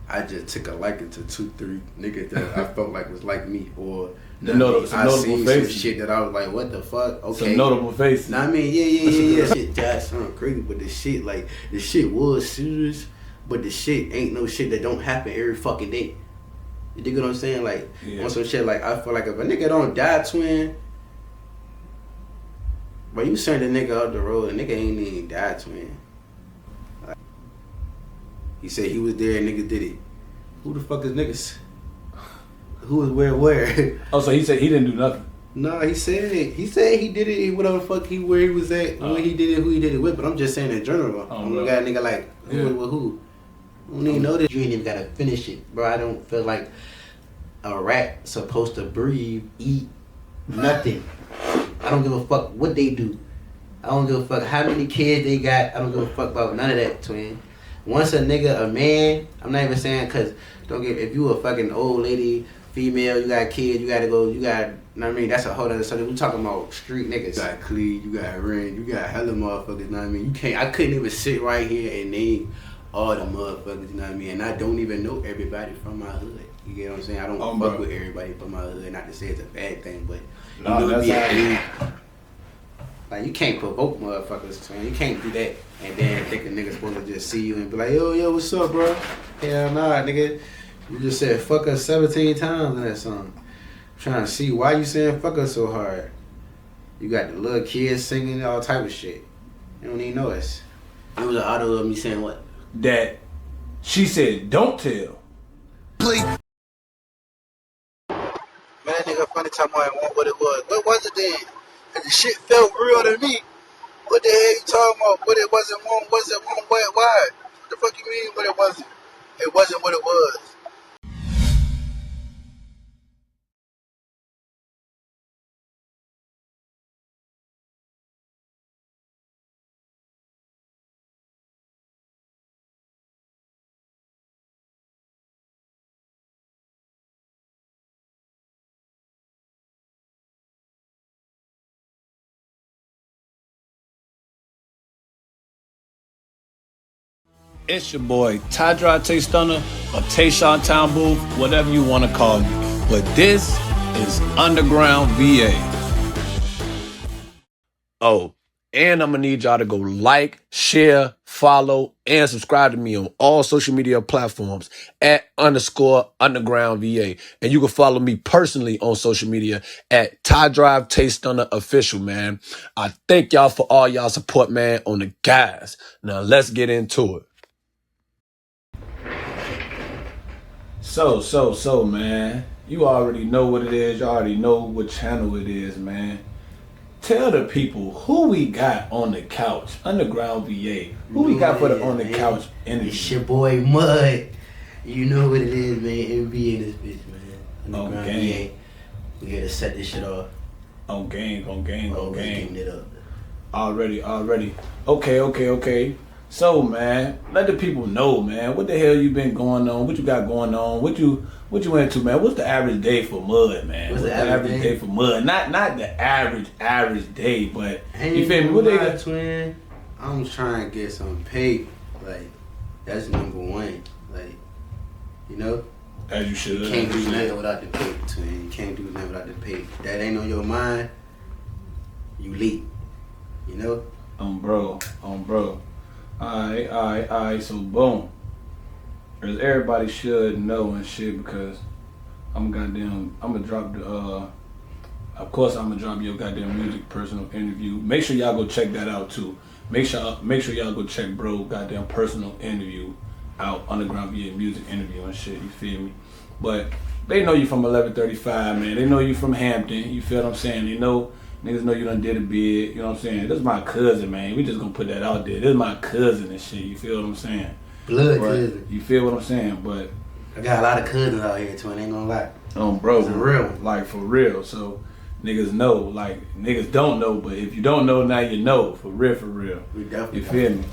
I just took a liking to 2-3 niggas that I felt like was like me, or I seen some shit that I was like, what the fuck? Okay, some notable faces. Nah, I mean, yeah. Shit, Josh, sound crazy, but the shit was serious, but the shit ain't no shit that don't happen every fucking day. You dig what I'm saying? Like on some shit, like I feel like if a nigga don't die, twin, but you send a nigga up the road, a nigga ain't even die, twin. Like, he said he was there, and niggas did it. Who the fuck is niggas? Who was where? Oh, so he said he didn't do nothing. No, he said he did it. Whatever the fuck where he was at, when he did it, who he did it with. But I'm just saying in general. I'm got a nigga like who with who. I don't even know this. You ain't even gotta finish it, bro. I don't feel like a rat supposed to breathe, eat, nothing. I don't give a fuck what they do. I don't give a fuck how many kids they got. I don't give a fuck about none of that, twin. Once a nigga, a man, I'm not even saying cause if you a fucking old lady, female, you got kids, you know what I mean? That's a whole other subject. We talking about street niggas. You got Clee, you got Ren, you got hella motherfuckers, you know what I mean? I couldn't even sit right here and name all the motherfuckers, you know what I mean? And I don't even know everybody from my hood. You get what I'm saying? I don't fuck with everybody from my hood. Not to say it's a bad thing, but like you can't provoke motherfuckers, man. You can't do that and then think a nigga's supposed to just see you and be like, yo, what's up, bro? Hell nah, nigga. You just said fuck us 17 times in that song. I'm trying to see why you saying fuck us so hard. You got the little kids singing all type of shit. You don't even know us. It was an audio of me saying what? That she said, don't tell. Please. Man, that nigga funny time I want what it was. What was it then? And the shit felt real to me. What the hell you talking about? What it wasn't one, why? What the fuck you mean what it wasn't? It wasn't what it was. It's your boy, Tydra Tay Stunner, or Tayshawn Town Booth, whatever you want to call me. But this is Underground VA. Oh, and I'm going to need y'all to go like, share, follow, and subscribe to me on all social media platforms at _UndergroundVA. And you can follow me personally on social media at Tydra Tay Stunner Official, man. I thank y'all for all y'all support, man, on the guys. Now let's get into it. So, man, you already know what it is. You already know what channel it is, man. Tell the people who we got on the couch, Underground VA. Who we got for the on the couch interview? It's your boy Mud. You know what it is, man. MV in this bitch, man. Underground VA. We here to set this shit off. On gang. It up. Already. Okay. So, man, let the people know, man. What the hell you been going on? What you got going on? What you into, man? What's the average day for Mud, man? What's the average day for Mud? Not the average day, but you feel me? What they got? Twin, I'm trying to get some pay. Like, that's number one. Like, you know? As you should. You can't do nothing without the pay, twin. You can't do nothing without the pay. That ain't on your mind, you leak. You know? Bro. Alright, so boom. As everybody should know and shit, because I'm gonna drop the of course I'm gonna drop your goddamn music personal interview. Make sure y'all go check that out too. Make sure y'all go check bro goddamn personal interview out, Underground VA music interview and shit, you feel me? But they know you from 1135, man. They know you from Hampton, you feel what I'm saying? They know niggas know you done did a bid, you know what I'm saying? This is my cousin, man. We just gonna put that out there. This is my cousin and shit, you feel what I'm saying? Blood cousin. You feel what I'm saying? But I got a lot of cousins out here, twin, ain't gonna lie. Bro. For real. Like, for real. So, niggas know. Like, niggas don't know, but if you don't know, now you know. For real. We definitely. You feel me?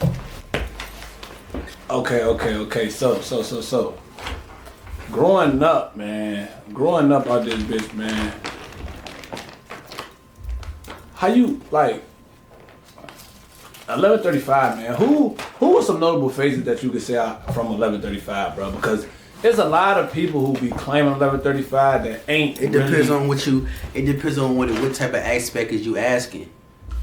Okay. So. Growing up out this bitch, man. How you, like, 1135, man. Who were some notable faces that you could say from 1135, bro? Because There's a lot of people who be claiming 1135 that ain't. It depends on what you. It depends on what type of aspect is you asking.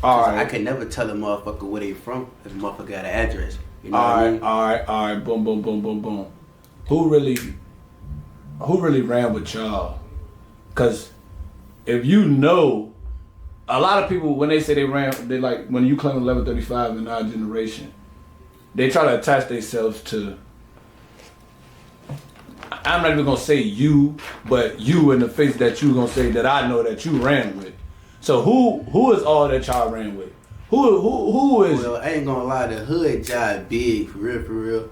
All right. I can never tell a motherfucker where they from if a motherfucker got an address. You know all what right, I mean? all right. Boom, boom, boom, boom, boom. Who really ran with y'all? Because if you know, a lot of people when they say they ran, they like when you claim 1135 in our generation, they try to attach themselves to. I'm not even gonna say you, but you in the face that you gonna say that I know that you ran with. So who is all that y'all ran with? Who is? Well, I ain't gonna lie, the hood job big for real.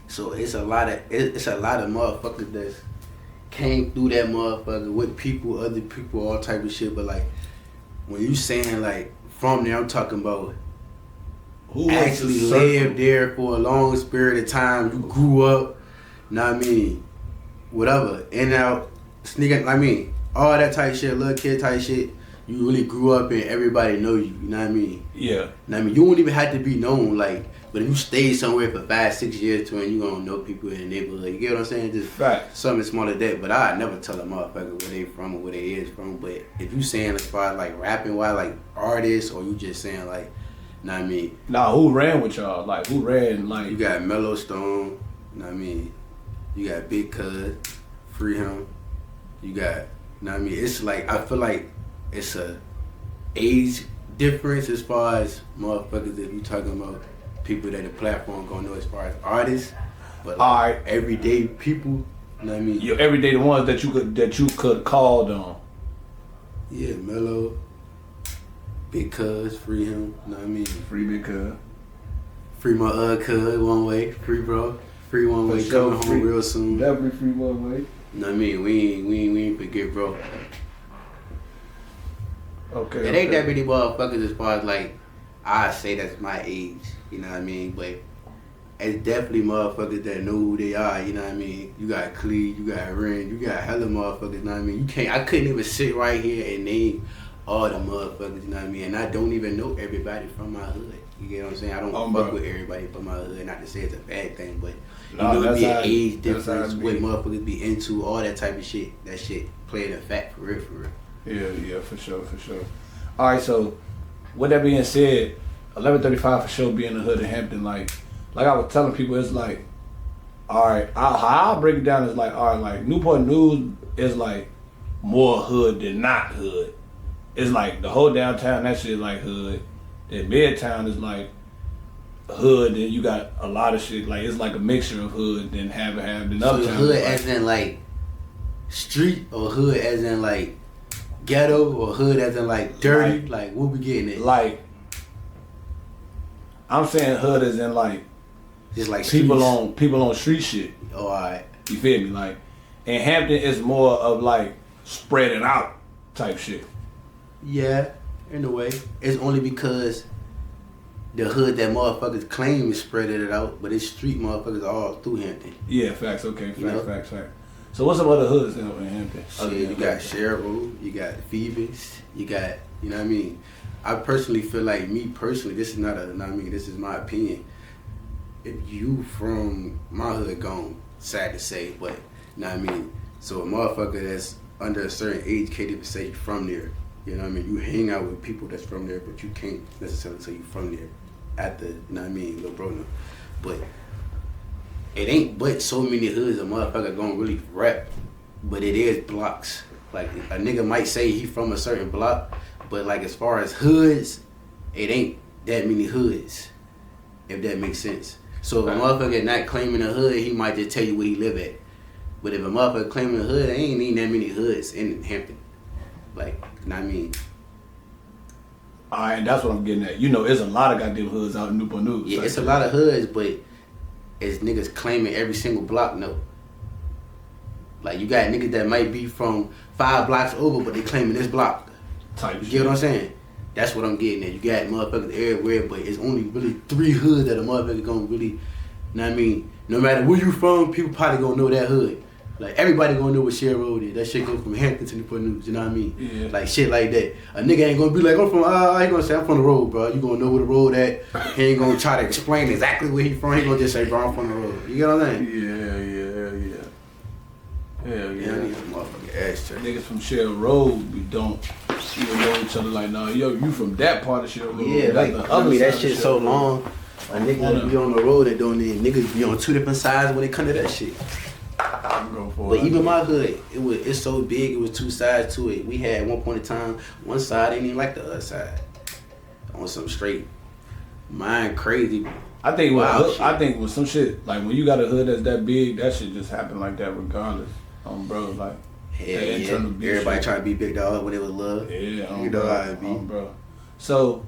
So it's a lot of motherfuckers that came through that motherfucker with people, other people, all type of shit. But like when you saying like from there, I'm talking about who actually lived there for a long period of time. You grew up, know what I mean? Whatever, in and out, sneaking. I mean, all that type shit, little kid type shit. You really grew up and everybody know you. You know what I mean? Yeah. Know what I mean, you don't even have to be known. Like, but if you stay somewhere for 5-6 years, you gonna know people in the neighborhood. You get what I'm saying? Just something small like that. But I never tell a motherfucker where they from or where they is from. But if you saying as far as like rapping, why like artists, or you just saying like, know what I mean? Nah, who ran with y'all? Like who ran? Like you got Mellow Stone. Know what I mean? You got Big Cuz, Free Him. You got, know what I mean? It's like, I feel like it's a age difference as far as motherfuckers if you talking about people that the platform gonna know as far as artists. But like everyday people, you know what I mean? Your everyday the ones that you could call on. Yeah, Mellow, Big Cuz, Free Him, you know what I mean? Free Big Cuz. Free my cuz, One Way, free bro. Free One Way coming home real soon. Definitely free One Way. You know what I mean? We ain't forget, bro. Okay. It ain't that many motherfuckers as far as like I say that's my age, you know what I mean? But it's definitely motherfuckers that know who they are, you know what I mean? You got Clee, you got Ren, you got hella motherfuckers, you know what I mean? I couldn't even sit right here and name all the motherfuckers, you know what I mean? And I don't even know everybody from my hood. You get what I'm saying? I don't fuck with everybody from my hood. Not to say it's a bad thing, but you know it be an age difference, what motherfuckers be into, all that type of shit. That shit playing a fact for real. Yeah, for sure. All right, so with that being said, 1135 for sure be in the hood of Hampton. Like I was telling people, it's like, all right, how I'll break it down is like, all right, like Newport News is like more hood than not hood. It's like the whole downtown, that shit is like hood. Then Midtown is like hood, and you got a lot of shit. Like it's like a mixture of hood than have then so uptown. Hood as in like street, or hood as in like ghetto, or hood as in like dirty? Like what we getting at? Like I'm saying hood as in like just like people on street shit. Oh, alright. You feel me? Like, and Hampton is more of like spreading out type shit. Yeah, in a way. It's only because the hood that motherfuckers claim is spreading it out, but it's street motherfuckers all through Hampton. Yeah, facts. Okay, facts. So what's some other hoods in Hampton? Shit, you got Cheryl, you got Phoebus, you got, you know what I mean? I personally feel like, this is not a, you know what I mean, this is my opinion. If you from my hood gone, sad to say, but, you know what I mean? So a motherfucker that's under a certain age can't even say you from there. You know what I mean? You hang out with people that's from there, but you can't necessarily say you from there at the, you know what I mean, Lil Brona. But it ain't but so many hoods a motherfucker gonna really rep, but it is blocks. Like a nigga might say he from a certain block, but like as far as hoods, it ain't that many hoods, if that makes sense. So if a motherfucker not claiming a hood, he might just tell you where he live at. But if a motherfucker claiming a hood, there ain't even that many hoods in Hampton. Like, you know what I mean? Alright, that's what I'm getting at. You know, there's a lot of goddamn hoods out in Newport News. Yeah, it's a lot of hoods, but it's niggas claiming every single block, no. Like, you got niggas that might be from 5 blocks over, but they claiming this block. Type you get what I'm saying? That's what I'm getting at. You got motherfuckers everywhere, but it's only really 3 hoods that a motherfucker gonna really, you know what I mean? No matter where you from, people probably gonna know that hood. Like, everybody gonna know what Share Road is. That shit go from Hampton to Newport News, you know what I mean? Yeah. Like, shit like that. A nigga ain't gonna be like, I'm from, he gonna say, I'm from the road, bro. You gonna know where the road at. He ain't gonna try to explain exactly where he from. He gonna just say, bro, I'm from the road. You get what I'm saying? Yeah. That's true. Niggas from Shell Road, we don't even know each other like, nah, yo, you from that part of Shell Road. Yeah, like, that shit so long. A nigga be on the road and doing it. Niggas be on 2 different sides when it come to that shit. But even my hood, it's so big, it was 2 sides to it. We had at one point in time, one side ain't even like the other side. On some straight, mine crazy. I think with some shit, like when you got a hood that's that big, that shit just happen like that regardless. Bro, like yeah. Everybody trying to be big dog when it was love. Yeah, you know how it be. Bro. So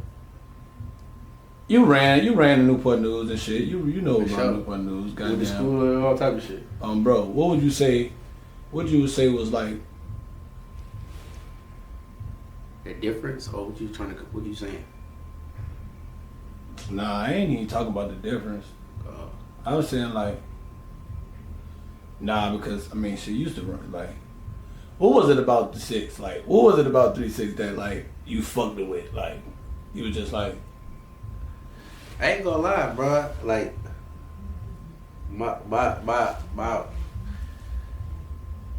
you ran the Newport News and shit. You know about Newport News, goddamn. Went to school and all type of shit. Bro, what would you say was like the difference, or what you saying? Nah, I ain't even talking about the difference. I was saying like, nah, because I mean, she used to run like, what was it about the 6? Like, what was it about 3-6 that like you fucked it with? Like, you were just like, I ain't gonna lie, bro. Like, my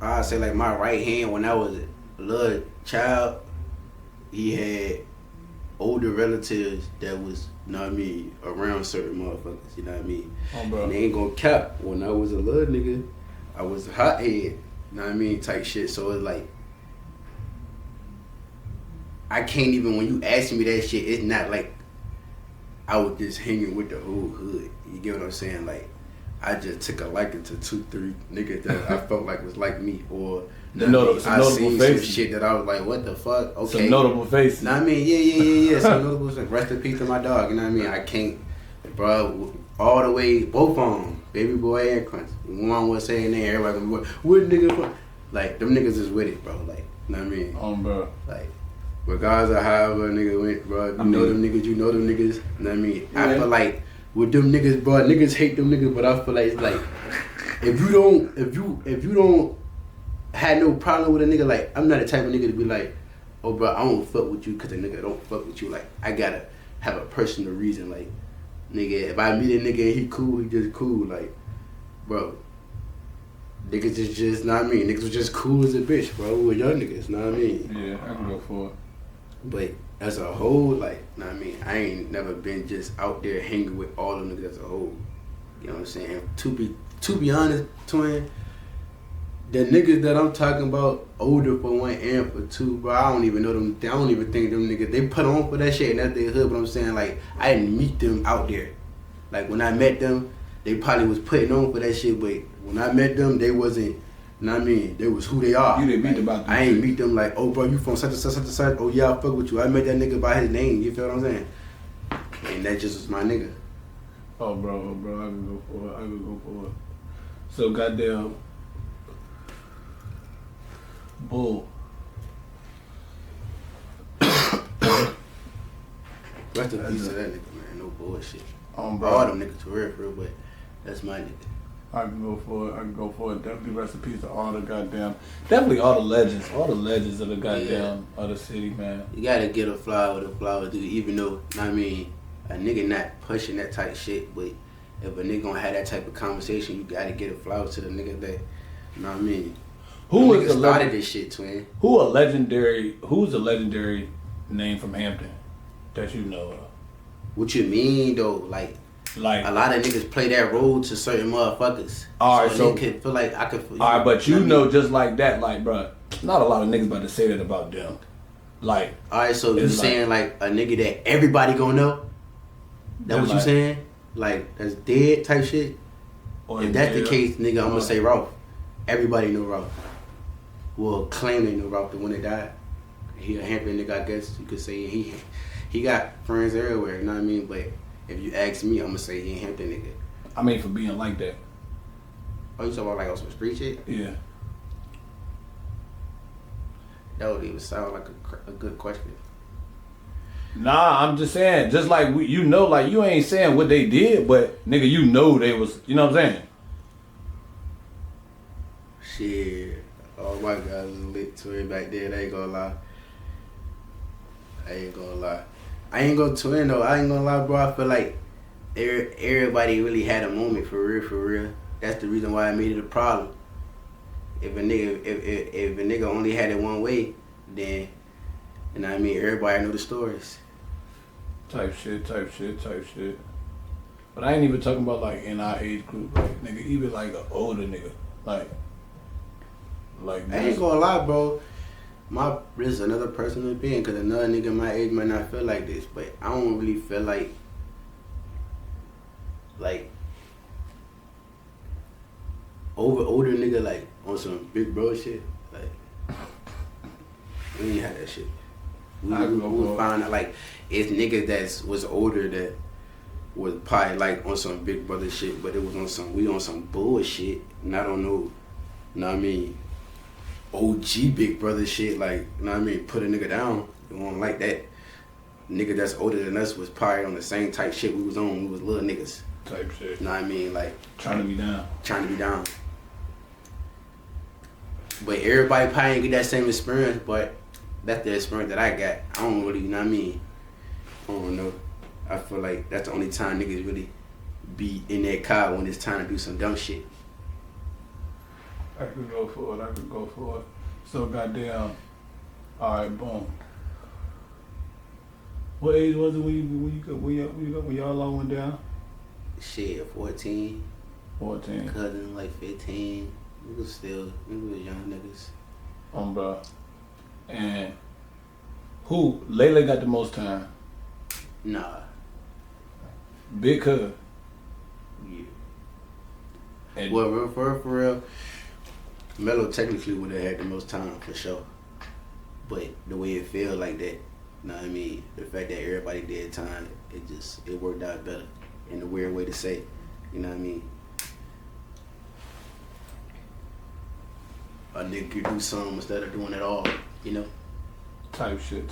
I say like my right hand when I was a little child, he had older relatives that was, you know what I mean, around certain motherfuckers, you know what I mean? Bro. And they ain't gonna cap. When I was a little nigga, I was a hothead, you know what I mean, type shit. So it's like, I can't even, when you ask me that shit, it's not like I was just hanging with the whole hood. You get what I'm saying? Like, I just took a liking to 2-3 niggas that I felt like was like me, or I seen some shit that I was like, what the fuck? Okay. Some notable faces. Know what I mean? Yeah. Some notable faces. Rest in peace to my dog. You know what I mean? I can't, bro. All the way, both of them, Baby Boy and Crunch. One was saying there, everybody gonna be like, what nigga? Like, them niggas is with it, bro. Like, you know what I mean? Bro. Like, regardless of however a nigga went, bro. You know them niggas. You know them niggas. You know what I mean? Yeah. I feel like with them niggas, bro. Niggas hate them niggas, but I feel like it's like, if you don't had no problem with a nigga, like, I'm not the type of nigga to be like, oh, bro, I don't fuck with you because a nigga don't fuck with you. Like, I gotta have a personal reason. Like, nigga, if I meet a nigga and he cool, he just cool. Like, bro, niggas just, know what I mean? Niggas was just cool as a bitch, bro. We were young niggas, know what I mean? Yeah, I can go for it. But as a whole, like, know what I mean? I ain't never been just out there hanging with all them niggas as a whole. You know what I'm saying? To be honest, twin, the niggas that I'm talking about, older for 1 and for 2, bro, I don't even know them. I don't even think them niggas, they put on for that shit and that's their hood, but I'm saying, like, I didn't meet them out there. Like, when I met them, they probably was putting on for that shit, but when I met them, they wasn't, you know what I mean? They was who they are. You didn't meet them out there. I ain't meet them like, oh, bro, you from such and such and such. Oh, yeah, I fuck with you. I met that nigga by his name, you feel what I'm saying? And that just was my nigga. Oh, bro, I can go for it. So, goddamn, bull. Rest in peace to that nigga, man. No bullshit. Bro. All them niggas for real, but that's my nigga. I can go for it. Definitely rest in peace to all the goddamn, definitely all the legends of the goddamn of the city, man. You gotta get a flower with a flower, dude. Even though, I mean, a nigga not pushing that type shit, but if a nigga gonna have that type of conversation, you gotta get a flower to the nigga that, you know what I mean? Who started this shit, twin? Who's a legendary name from Hampton that you know of? What you mean though? Like a lot of niggas play that role to certain motherfuckers. Alright, so could feel like I could. Alright, but you know, just like that, like, bro, not a lot of niggas about to say that about them. Like, alright, so you saying like a nigga that everybody gonna know? That what you saying? Like, that's dead type shit? Or if that's the case, nigga, I'm gonna say Ralph. Everybody know Ralph. Well, claim they know Ralph the one that died. He a Hampton nigga, I guess you could say. He got friends everywhere, you know what I mean? But if you ask me, I'm gonna say he a Hampton nigga. I mean, for being like that. Oh, you talking about like on some street shit? Yeah. That would even sound like a good question. Nah, I'm just saying, just like you know, like you ain't saying what they did, but nigga, you know they was, you know what I'm saying? Shit. Oh my God, it was lit twin back then, I ain't gonna lie. I ain't gonna twin though, I ain't gonna lie, bro. I feel like everybody really had a moment for real. That's the reason why I made it a problem. if a nigga only had it one way, then, you know what I mean, everybody know the stories. Type shit. But I ain't even talking about like in our age group, like nigga, even like an older nigga, like. I ain't gonna lie, bro. This is another personal opinion, because another nigga my age might not feel like this, but I don't really feel like older nigga like on some big bro shit. Like we ain't had that shit. We find out like it's niggas that was older that was probably like on some big brother shit, but it was on some bullshit, and I don't know. You know what I mean? OG big brother shit, like, you know what I mean, put a nigga down. You won't like that. Nigga that's older than us was probably on the same type shit we was on. We was little niggas. Type shit. You know what I mean? Like trying to be down. But everybody probably ain't get that same experience, but that's the experience that I got. I don't really, you know what I mean? I don't know. I feel like that's the only time niggas really be in that car when it's time to do some dumb shit. I could go for it. So goddamn. Alright, boom. What age was it when y'all all went down? Shit, 14. 14. Cousin like 15. We was young niggas. Bro. And who? Layla got the most time? Nah. Big cuz. Yeah. And well, for real, Melo technically would have had the most time for sure. But the way it felt like that, you know what I mean? The fact that everybody did time, it worked out better. In a weird way to say it, you know what I mean? A nigga could do something instead of doing it all, you know? Type shit.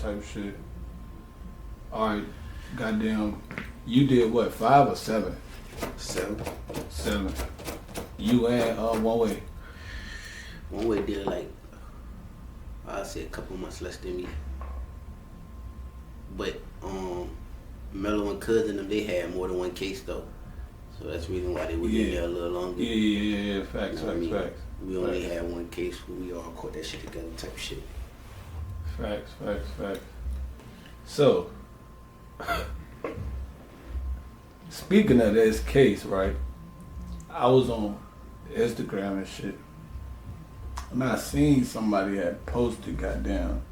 Alright, goddamn, you did what, 5 or 7? 7. You and One Way. One Way did like, I'd say a couple months less than me. But Mello and Cousin them, they had more than one case though. So that's the reason why they were in there a little longer. Yeah. Facts. We only had one case where we all caught that shit together type of shit. Facts. So, speaking of this case, right? I was on Instagram and shit, and I seen somebody had posted, goddamn,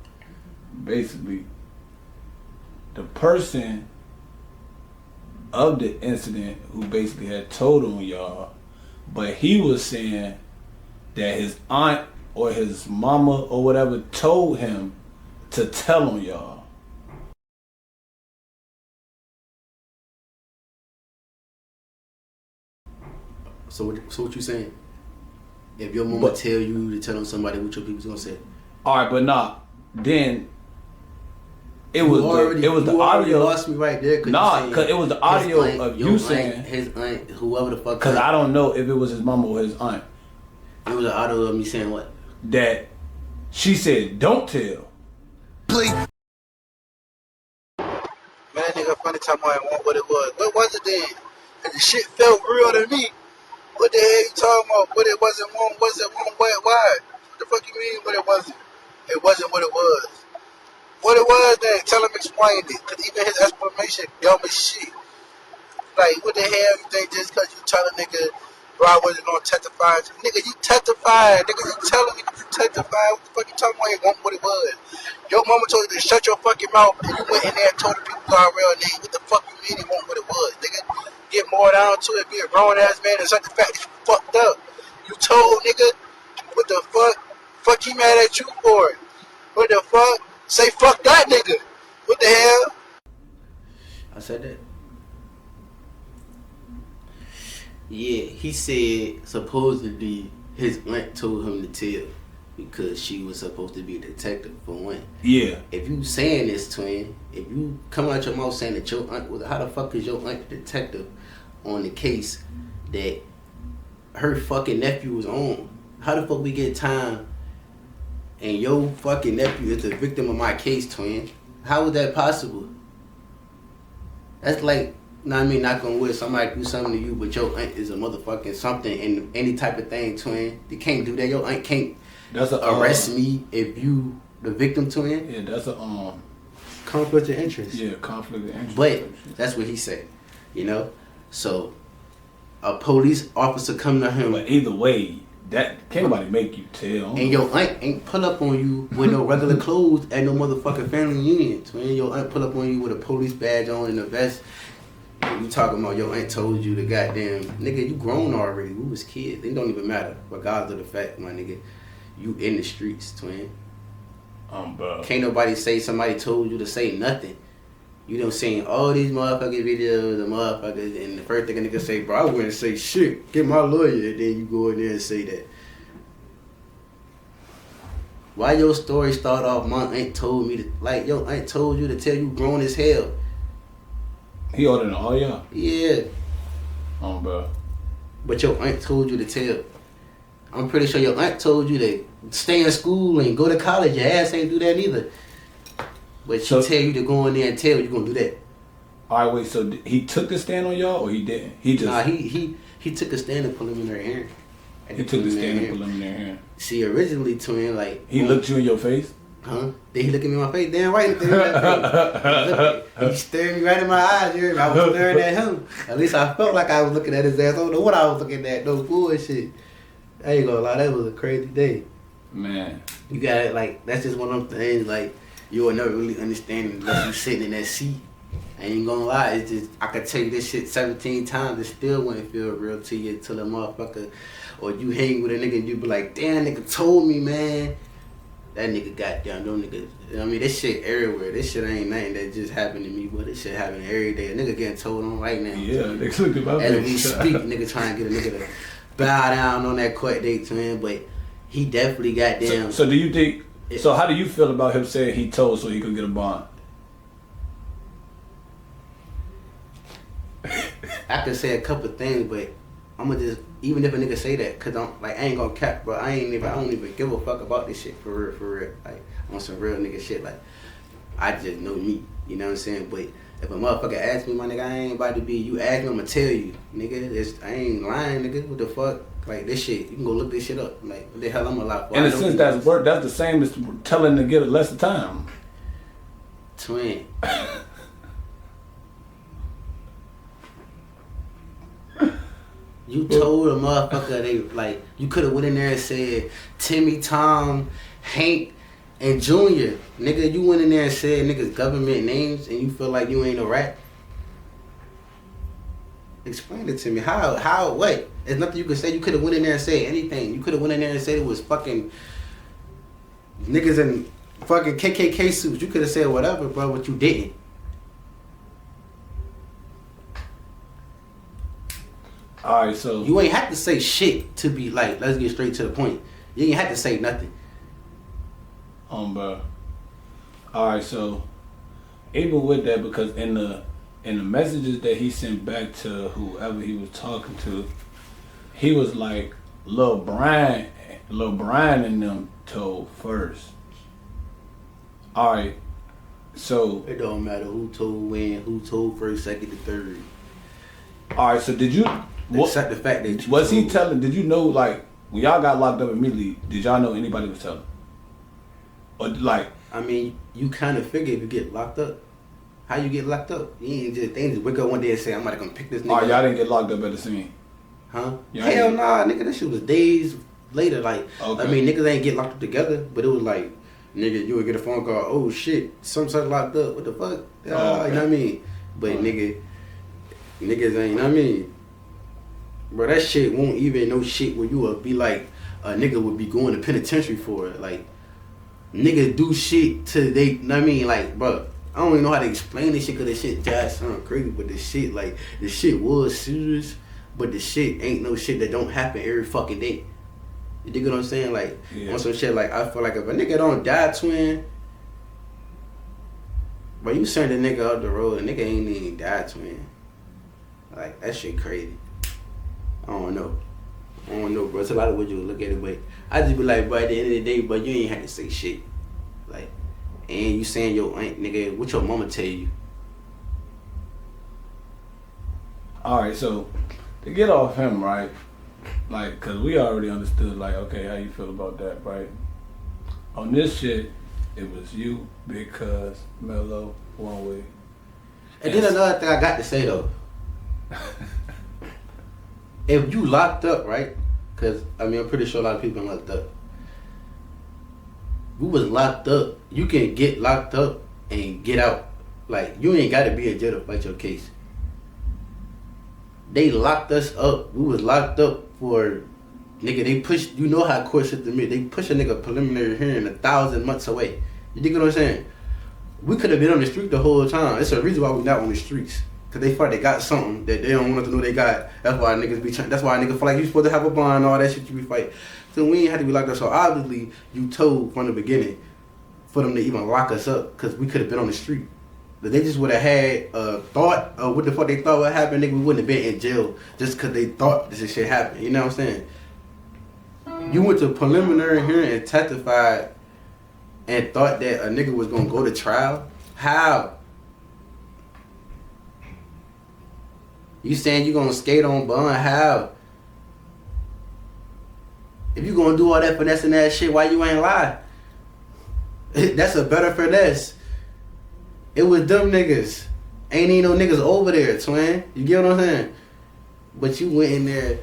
basically the person of the incident who basically had told on y'all, but he was saying that his aunt or his mama or whatever told him to tell on y'all. So what you saying? If your mama tell you to tell on somebody, what your people's gonna say? All right, but nah. Then it was the audio. Lost me right there. Nah, cause it was the audio of you saying his aunt, whoever the fuck. Cause I don't know if it was his mama or his aunt. It was an audio of me saying what? That she said, "Don't tell." Man, that nigga funny time I want what it was. What was it then? And the shit felt real to me. What the hell you talking about? What it wasn't one, why? What the fuck you mean what it wasn't? It wasn't what it was. What it was then? Tell him explain it. Cause even his explanation dumb as shit. Like, what the hell you think just cause you tell a nigga, bro, I wasn't gonna testify? Nigga, you testified. Nigga, you telling nigga you testified. What the fuck you talking about? It wasn't what it was. Your mama told you to shut your fucking mouth and you went in there and told the people our real name. What the fuck you mean it wasn't what it was? Nigga, get more down to it, be a grown ass man and such the fact that you fucked up. You told nigga, what the fuck? Fuck he mad at you for it? What the fuck? Say fuck that nigga. What the hell? I said that. Yeah, he said supposedly his aunt told him to tell because she was supposed to be a detective for one. Yeah. If you saying this, twin, if you come out your mouth saying that your aunt was, how the fuck is your aunt the detective on the case that her fucking nephew was on? How the fuck we get time and your fucking nephew is the victim of my case, twin? How is that possible? That's like know what I mean, knock on wood, somebody do something to you, but your aunt is a motherfucking something and any type of thing, twin. They can't do that. Your aunt can't arrest me if you the victim, twin. Yeah, that's a conflict of interest. Yeah, conflict of interest. But that's what he said, you know. So a police officer come to him. But either way, that can't nobody make you tell. And your aunt ain't pull up on you with no regular clothes at no motherfucking family reunion, twin. Your aunt pull up on you with a police badge on and a vest. You talking about your aunt told you the goddamn nigga, you grown already. We was kids. It don't even matter, regardless of the fact, my nigga. You in the streets, twin. Bro. Can't nobody say somebody told you to say nothing. You done seen all these motherfucking videos of motherfuckers, and the first thing a nigga say, bro, I wouldn't say shit. Get my lawyer, and then you go in there and say that. Why your story start off? My aunt told me to, like, your aunt told you to tell you grown as hell. He older than all y'all? Yeah. Bro. But your aunt told you to tell. I'm pretty sure your aunt told you to stay in school and go to college. Your ass ain't do that either. But she tell you to go in there and tell you gonna do that. All right, wait. So he took the stand on y'all, or he didn't? He just he took a stand in preliminary hearing. He took the stand in preliminary hearing. See, originally, twin, like he looked you in your face. Huh? Did he look at me in my face? Damn right, he looked at me. He stared me right in my eyes. I was staring at him. At least I felt like I was looking at his ass. I don't know what I was looking at. No bullshit. I ain't gonna lie, that was a crazy day. Man. You got it, like, that's just one of them things, like, you will never really understand unless you sitting in that seat. I ain't gonna lie, it's just, I could tell you this shit 17 times, it still wouldn't feel real to you till a motherfucker, or you hang with a nigga and you be like, damn, nigga told me, man. That nigga goddamn, no nigga, I mean, this shit everywhere. This shit ain't nothing that just happened to me, but this shit happening every day. A nigga getting told on right now. Yeah, nigga look at my face. As we speak, nigga trying to get a nigga to bow down on that court date to him, but he definitely goddamn. So do you think, so how do you feel about him saying he told so he could get a bond? I could say a couple things, but I'm gonna just, even if a nigga say that, cause I ain't gonna cap, bro. I don't even give a fuck about this shit, for real. Like, on some real nigga shit, like, I just know me, you know what I'm saying? But if a motherfucker ask me, my nigga, I ain't about to be, you ask me, I'm gonna tell you, nigga, I ain't lying, nigga, what the fuck? Like, this shit, you can go look this shit up. Like, what the hell I'm a lot for? In a sense, that's the same as telling to get less time. Twin. You told a motherfucker they, like, you could have went in there and said Timmy, Tom, Hank, and Junior. Nigga, you went in there and said niggas' government names and you feel like you ain't a rat? Explain it to me. How, what? There's nothing you could say. You could have went in there and said anything. You could have went in there and said it was fucking niggas in fucking KKK suits. You could have said whatever, bro, but you didn't. Alright, so you ain't have to say shit to be like, let's get straight to the point. You ain't have to say nothing. Bro. Alright, so even with that, because in the messages that he sent back to whoever he was talking to, he was like, Lil Brian and them told first. Alright, so it don't matter who told when, who told first, second, and third. Alright, so did you accept the fact that was he telling? Did you know, like, when y'all got locked up immediately, did y'all know anybody was telling? Or like, I mean, you kind of figure if you get locked up, how you get locked up? You ain't just, they ain't just wake up one day and say, I'm about to come pick this nigga. Oh, y'all didn't get locked up at the scene? Huh? Hell nah, nigga, that shit was days later. Like, okay. I mean, niggas ain't get locked up together, but it was like, nigga, you would get a phone call, oh shit, some sort locked up, what the fuck? Okay. You know what I mean? But niggas ain't, you know what I mean? Bro, that shit won't even no shit where you would be like, a nigga would be going to penitentiary for it. Like, niggas do shit to they, you know what I mean? Like, bro, I don't even know how to explain this shit because this shit just sound crazy, but this shit, like, this shit was serious, but the shit ain't no shit that don't happen every fucking day. You dig what I'm saying? Like, on some shit, like, I feel like if a nigga don't die, twin, but you send a nigga up the road, a nigga ain't even die, twin. Like, that shit crazy. I don't know, bro. It's a lot of ways you look at it, but I just be like, bro, at the end of the day, bro, you ain't have to say shit. Like, and you saying your aunt, nigga, what your mama tell you? All right, so to get off him, right? Like, cause we already understood, like, okay, how you feel about that, right? On this shit, it was you, Big Cuz, Mello, One Way. And then another thing I got to say though, if you locked up, right? Cause I mean, I'm pretty sure a lot of people been locked up. We was locked up. You can get locked up and get out. Like, you ain't got to be in jail to fight your case. They locked us up. We was locked up for, nigga, they pushed, you know how court system is. They push a nigga preliminary hearing 1,000 months away. You dig what I'm saying? We could have been on the street the whole time. It's a reason why we not on the streets. Cause they thought they got something that they don't want us to know they got. That's why niggas be trying. That's why niggas feel like you supposed to have a bond and all that shit you be fighting. So we ain't had to be locked up. So obviously you told from the beginning for them to even lock us up, cause we could have been on the street. But they just would have had a thought of what the fuck they thought would happen, nigga. We wouldn't have been in jail just cause they thought this shit happened. You know what I'm saying? You went to preliminary hearing and testified and thought that a nigga was gonna go to trial. How? You saying you gonna skate on bond? How? If you gonna do all that finessing that shit, why you ain't lie? That's a better finesse. It was them niggas. Ain't even no niggas over there, twin. You get what I'm saying? But you went in there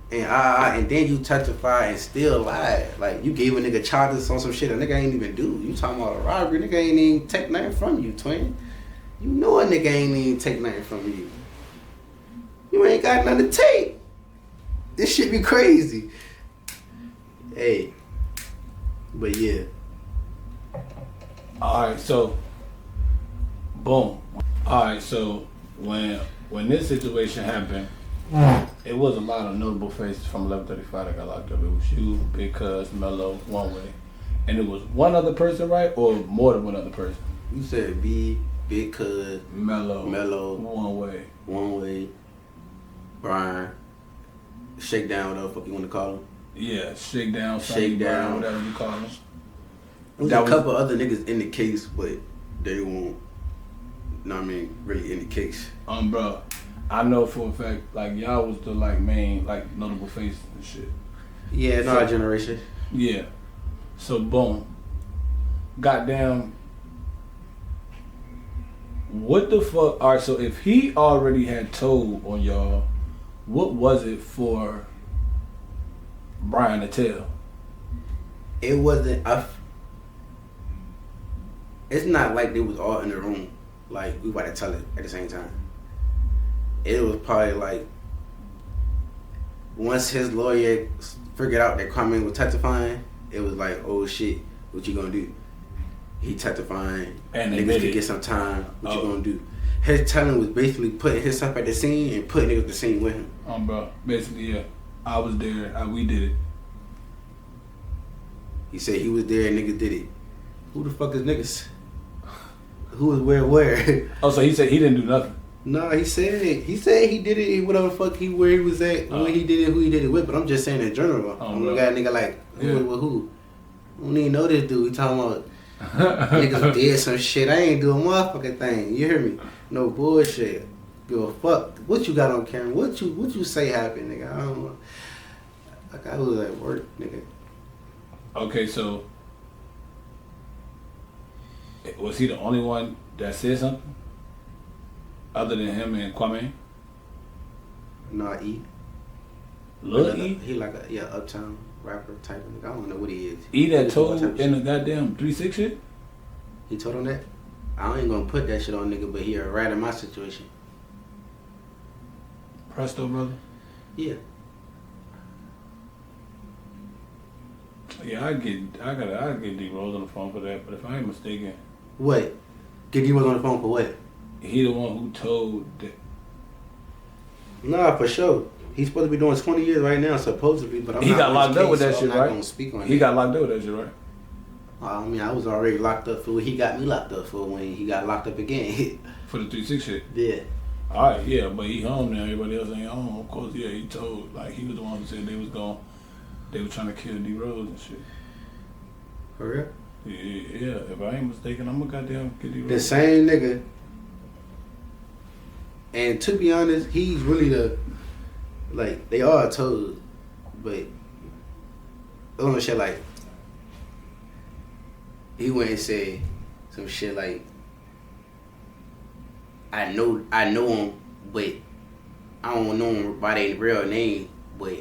and then you testified and still lied. Like, you gave a nigga charges on some shit a nigga ain't even do. You talking about a robbery, nigga ain't even take nothing from you, twin. You know a nigga ain't even take nothing from you. You ain't got nothing to take. This shit be crazy. Hey. But yeah. Alright, so boom. Alright, so when this situation happened, it was a lot of notable faces from 1135 that got locked up. It was you, Big Cuz, Mello, One Way. And it was one other person, right? Or more than one other person? You said B, Big Cuz, Mello, One Way, Brian, Shakedown, whatever the fuck you want to call him. Yeah, Shakedown, Shakedown, whatever you call him. There's a couple other niggas in the case, but they won't, really in the case. Bro, I know for a fact, like, y'all was the, like, main, like, notable faces and shit. Yeah, so, our generation. Yeah. So, boom. Goddamn. What the fuck? Alright, so if he already had told on y'all, what was it for Brian to tell? It wasn't, it's not like they was all in the room. Like, we about to tell it at the same time. It was probably like, once his lawyer figured out that Kwame was testifying, it was like, oh shit, what you gonna do? He testifying, and niggas could get some time, what you gonna do? His telling was basically putting himself at the scene and putting niggas at the scene with him. Bro, basically, yeah. I was there, we did it. He said he was there and niggas did it. Who the fuck is niggas? Who was where? Oh, so he said he didn't do nothing? No, he said he did it, whatever the fuck where he was at, when he did it, who he did it with, but I'm just saying in general. We got a nigga like, who with who? I don't even know this dude. We talking about niggas did some shit. I ain't do a motherfucking thing. You hear me? No bullshit. Give a fuck. What you got on camera? What you say happened, nigga? I don't know. Like, I was at work, nigga. Okay, so was he the only one that said something? Other than him and Kwame? Nah, E. Lil E? He like a uptown rapper type of nigga. I don't know what he is. E that told in the goddamn 3-6 shit? He told on that? I ain't gonna put that shit on nigga, but he a rat in my situation. Presto, brother? Yeah. Yeah, I get D Rose on the phone for that, but if I ain't mistaken. What? Get D Rose on the phone for what? He the one who told that. Nah, for sure. He's supposed to be doing 20 years right now, supposedly, but he got locked up with that shit, right? I'm not gonna speak on he got locked up with that shit, right? I mean, I was already locked up for what he got me locked up for when he got locked up again. For the 3-6 shit? Yeah. Alright, yeah, but he home now, everybody else ain't home. Of course, yeah, he told, like, he was the one who said they were trying to kill D Rose and shit. For real? Yeah, if I ain't mistaken, I'm gonna goddamn get D Rose. The same nigga And to be honest, he's really like, they all told, but on shit like, he went and said some shit like, I know him, but I don't know him by their real name, but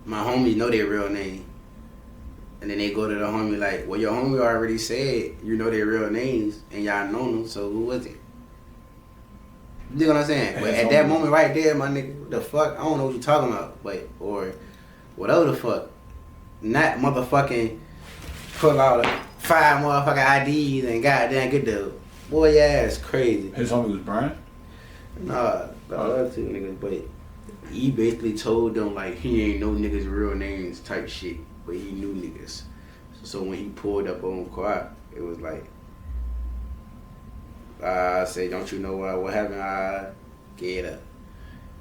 my homies know their real name. And then they go to the homie like, well, your homie already said you know their real names and y'all know them, so who was it? You know what I'm saying? But at that moment right there, my nigga, the fuck, I don't know what you talking about, but, or whatever the fuck, not motherfucking pull out 5 motherfucking IDs and goddamn get the boy ass crazy. His homie was Brian? Nah, the other 2 niggas, but he basically told them like he ain't know niggas' real names type shit, but he knew niggas. So when he pulled up on Quad, it was like, I say, don't you know what happened? Get up.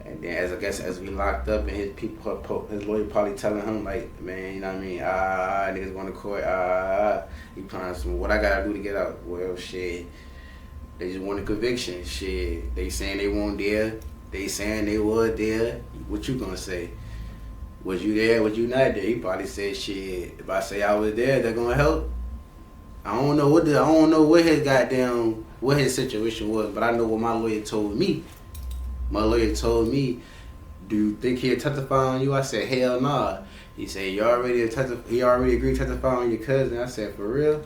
And then as we locked up and his people, his lawyer probably telling him like, man, you know what I mean? Niggas going to court. He trying some, what I gotta do to get out? Well, shit. They just want a conviction. Shit. They saying they weren't there. They saying they was there. What you gonna say? Was you there? Was you not there? He probably said, shit. If I say I was there, they're gonna help. I don't know what his situation was, but I know what my lawyer told me. My lawyer told me, do you think he'll testify on you? I said, hell nah. He said, he already agreed to testify on your cousin. I said, for real?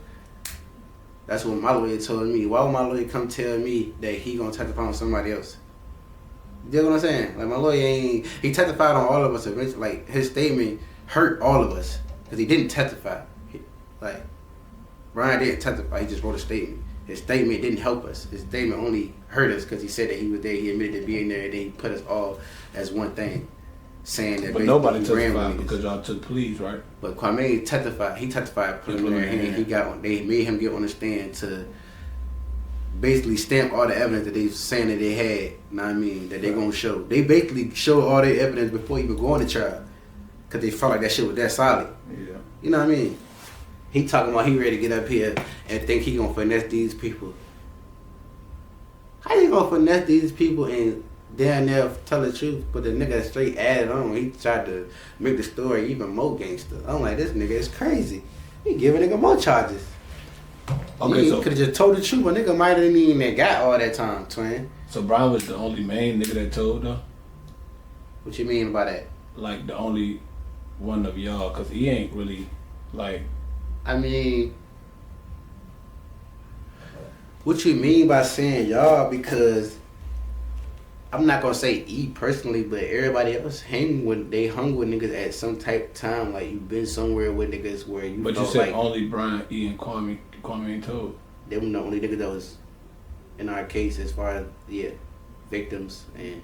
That's what my lawyer told me. Why would my lawyer come tell me that he gonna testify on somebody else? You know what I'm saying? Like, my lawyer he testified on all of us eventually. Like, his statement hurt all of us because he didn't testify. Like, Brian didn't testify, he just wrote a statement. His statement didn't help us. His statement only hurt us because he said that he was there, he admitted to being there, and then he put us all as one thing, saying that. But nobody testified because y'all took pleas, right? But Kwame testified. He testified preliminary, and they made him get on the stand to basically stamp all the evidence that they saying that they had. You know what I mean? That they gonna show. They basically showed all their evidence before even going to trial, because they felt like that shit was that solid. Yeah. You know what I mean? He talking about he ready to get up here and think he gonna finesse these people. How you gonna finesse these people and down there tell the truth, but the nigga straight added on. He tried to make the story even more gangster. I'm like, this nigga is crazy. He giving nigga more charges. Okay, he could have just told the truth, but nigga might have even got all that time, twin. So Brian was the only main nigga that told though? What you mean by that? Like the only one of y'all, cause he ain't really like. I mean, what you mean by saying y'all? Because I'm not gonna say E personally, but everybody else hung with niggas at some type of time. Like, you been somewhere with niggas where you. But you said like, only Brian, E, and Kwame ain't told. They were the only niggas that was in our case as far as victims. And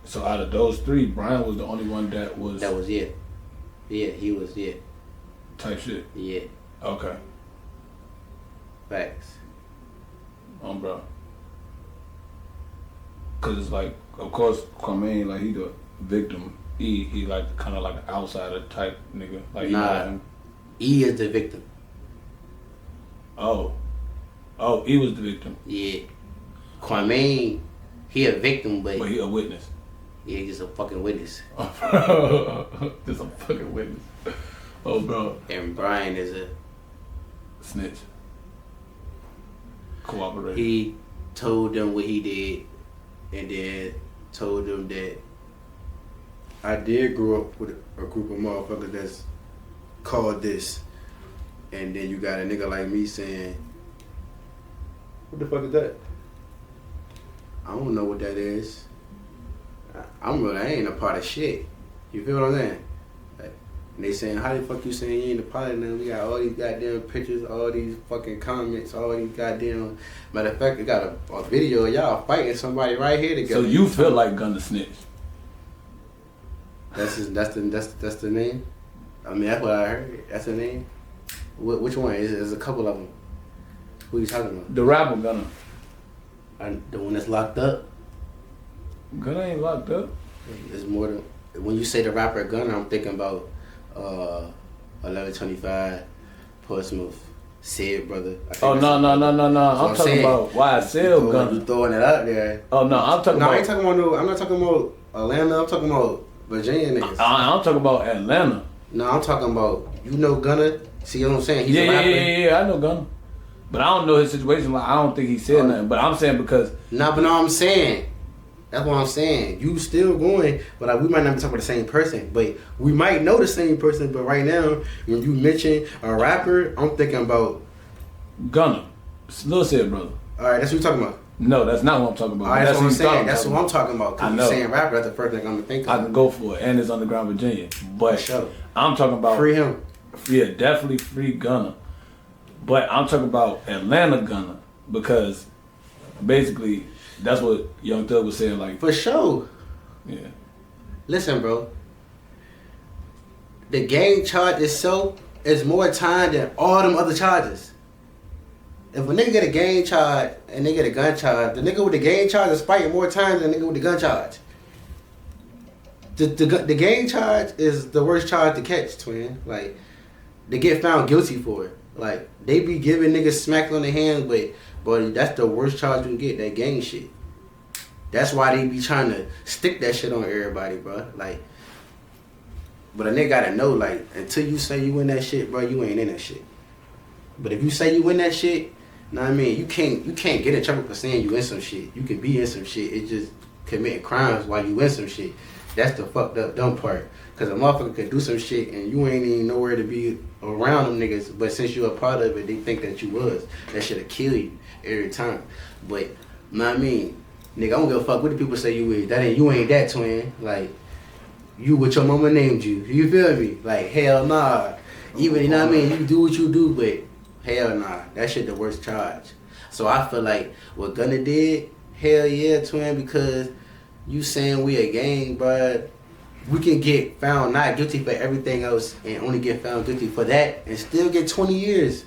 so out of those 3, Brian was the only one that was. He was type shit. Yeah. Okay. Facts. Bro. Cause it's like, of course, Kwame, like, he the victim. E, he like kind of like an outsider type nigga. Like, nah, E is the victim. Oh, E was the victim. Yeah. Kwame, he a victim, but he a witness. Yeah, he's a fucking witness. Just a fucking witness. Oh, bro. And Brian is a snitch. Cooperator. He told them what he did, and then told them that I did grow up with a group of motherfuckers that's called this. And then you got a nigga like me saying, what the fuck is that? I don't know what that is. I ain't a part of shit. You feel what I'm saying? And they saying, how the fuck you saying you ain't a part of them? We got all these goddamn pictures, all these fucking comments, all these goddamn. Matter of fact, we got a video of y'all fighting somebody right here together. So you feel like Gunna snitch? That's the name. I mean, that's what I heard. That's the name. Which one? There's a couple of them. Who you talking about? The rapper Gunna. The one that's locked up. Gunna ain't locked up. There's more than when you say the rapper Gunna. I'm thinking about 1125, Portsmouth. said brother. Oh no. I'm talking about YSL Gunna. You throwing it out there. Oh no, I'm talking about. I ain't talking about no. I'm not talking about Atlanta. I'm talking about Virginia niggas. I'm talking about Atlanta. No, I'm talking about Gunna. See what I'm saying? He's a rapper. Yeah. I know Gunna, but I don't know his situation. Like I don't think he said nothing. But I'm saying because. I'm saying. That's what I'm saying. You still going, but we might not be talking about the same person. But we might know the same person. But right now, when you mention a rapper, I'm thinking about Gunna. Lil said brother. All right, that's what you're talking about. No, that's not what I'm talking about. All right, that's what I'm saying. That's what I'm talking about. I know. You're saying rapper, that's the first thing I'm thinking. I can go for it, and it's Underground Virginia. But sure. I'm talking about free him. Yeah, definitely free Gunna. But I'm talking about Atlanta Gunna because basically. That's what Young Thug was saying, like... For sure. Yeah. Listen, bro. The gang charge itself is more time than all them other charges. If a nigga get a gang charge and they get a gun charge, the nigga with the gang charge is fighting more times than the nigga with the gun charge. The gang charge is the worst charge to catch, twin. Like, they get found guilty for it. Like, they be giving niggas smack on the hands, but that's the worst charge you can get, that gang shit. That's why they be trying to stick that shit on everybody, bro. Like, but a nigga gotta know, like, until you say you in that shit, bro, you ain't in that shit. But if you say you in that shit, know what I mean? You can't get in trouble for saying you in some shit. You can be in some shit. It's just committing crimes while you in some shit. That's the fucked up dumb part. Cause a motherfucker could do some shit and you ain't even nowhere to be around them niggas. But since you a part of it, they think that you was. That shit'll kill you every time. But know what I mean? Nigga, I don't give a fuck what the people say you is. You ain't that, twin. Like, you what your mama named you. You feel me? Like, hell nah. Even, you know what I mean? You do what you do, but hell nah. That shit the worst charge. So I feel like what Gunna did, hell yeah, twin, because you saying we a gang, bruh. We can get found not guilty for everything else and only get found guilty for that and still get 20 years.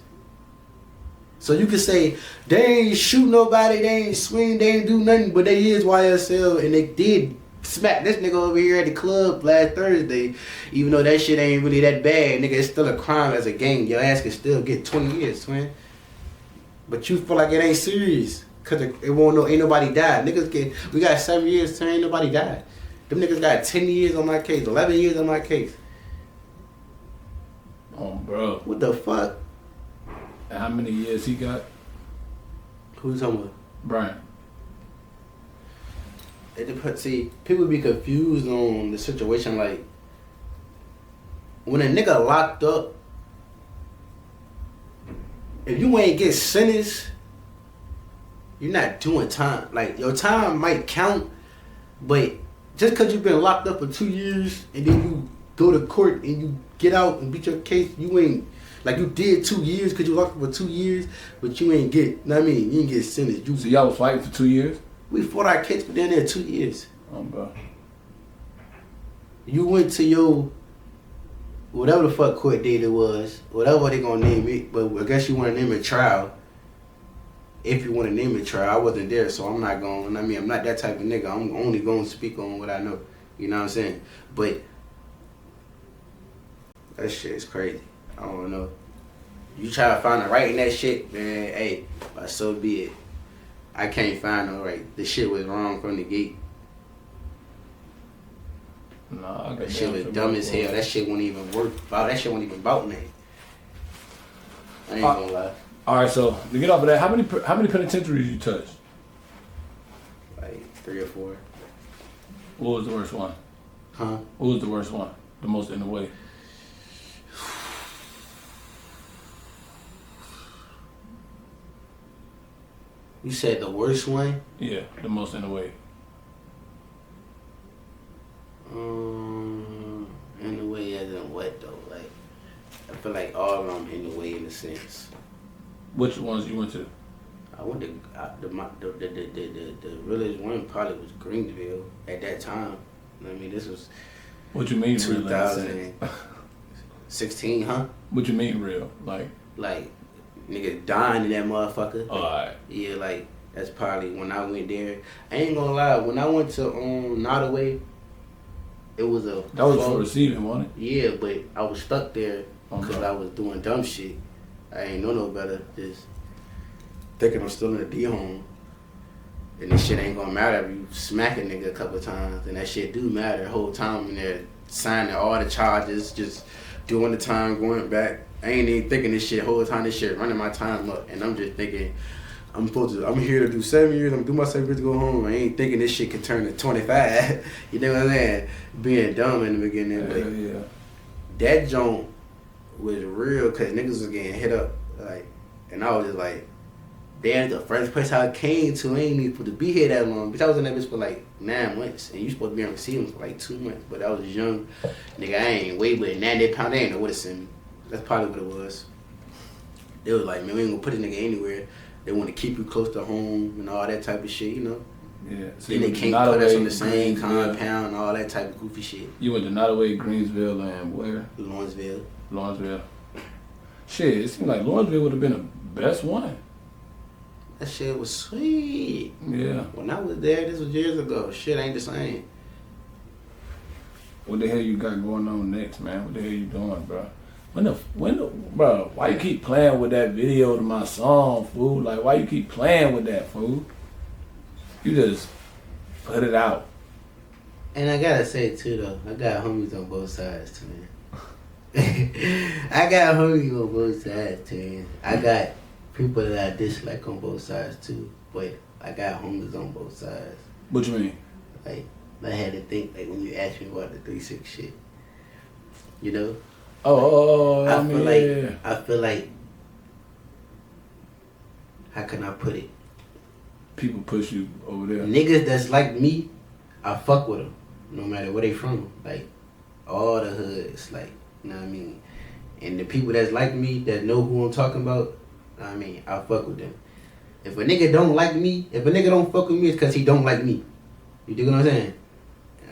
So you can say, they ain't shoot nobody, they ain't swing, they ain't do nothing, but they is YSL and they did smack this nigga over here at the club last Thursday. Even though that shit ain't really that bad, nigga, it's still a crime as a gang. Your ass can still get 20 years, twin. But you feel like it ain't serious, cause ain't nobody died. We got 7 years, so ain't nobody died. Them niggas got 10 years on my case, 11 years on my case. Oh, bro. What the fuck? And how many years he got? Who's talking about? Brian. See, people be confused on the situation. Like, when a nigga locked up, if you ain't get sentenced, you're not doing time. Like, your time might count, but just because you've been locked up for 2 years and then you go to court and you get out and beat your case, you ain't, like, you did 2 years because you locked up for 2 years, but you ain't get, you know what I mean? You ain't get sentenced. So y'all was fighting for 2 years? We fought our case for down there 2 years. Oh, bro. You went to your, whatever the fuck court date it was, whatever they gonna name it, but I guess you want to name it trial. If you want to name it trial, I wasn't there, so I'm not going. I mean, I'm not that type of nigga. I'm only going to speak on what I know. You know what I'm saying? But that shit is crazy. I don't know. You try to find the right in that shit, man. Hey, so be it. I can't find no right. The shit was wrong from the gate. Nah, that shit was dumb as hell. That shit won't even work. That shit won't even about me. I ain't gonna lie. All right, so to get off of that, how many penitentiaries you touched? Like 3 or 4. What was the worst one? Huh? What was the worst one? The most in the way? You said the worst one? Yeah, the most in the way. In the way as in what though? Like, I feel like all of them in the way in a sense. Which ones you went to? I went to the realest one probably was Greenville at that time. I mean, this was. What you mean 2016, huh? What you mean real? Like niggas dying in that motherfucker. Alright. Yeah, like that's probably when I went there. I ain't gonna lie, when I went to Nottoway, it was a. That was for receiving, wasn't it? Yeah, but I was stuck there because I was doing dumb shit. I ain't know no better. Just thinking I'm still in the D home. And this shit ain't gonna matter if you smack a nigga a couple of times. And that shit do matter the whole time when they're signing all the charges, just doing the time, going back. I ain't even thinking this shit whole time, this shit running my time up. And I'm just thinking, I'm here to do 7 years, I'm gonna do my 7 years to go home. I ain't thinking this shit could turn to 25. You know what I'm saying? Being dumb in the beginning. But that joint was real, cause niggas was getting hit up. Like, and I was just like, damn, the first place I came to, I ain't even supposed to be here that long. Bitch, I was in that bitch for like 9 months, and you supposed to be on receiving for like 2 months. But I was young, nigga. I ain't weigh but 90 pounds. They ain't know what to send me. That's probably what it was. They was like, man, we ain't gonna put this nigga anywhere. They want to keep you close to home and all that type of shit, you know. Yeah. So then they can't put us on the same compound and all that type of goofy shit. You went to Nottoway, Greensville, and where? Lawrenceville. Shit, it seemed like Lawrenceville would have been the best one. That shit was sweet. Yeah. When I was there, this was years ago. Shit ain't the same. What the hell you got going on next, man? What the hell you doing, bro? Bro, why you keep playing with that video to my song, fool? Like, why you keep playing with that, fool? You just put it out. And I gotta say, too, though, I got homies on both sides, too, man. I got homies on both sides, too, man. I got people that I dislike on both sides, too. But I got homies on both sides. What you mean? Like, I had to think, like, when you asked me about the 3-6 shit. You know? I feel like, how can I put it? People push you over there. Niggas that's like me, I fuck with them, no matter where they from. Like, all the hoods, like, you know what I mean? And the people that's like me, that know who I'm talking about, you know what I mean, I fuck with them. If a nigga don't like me, if a nigga don't fuck with me, it's cause he don't like me. You dig what I'm saying?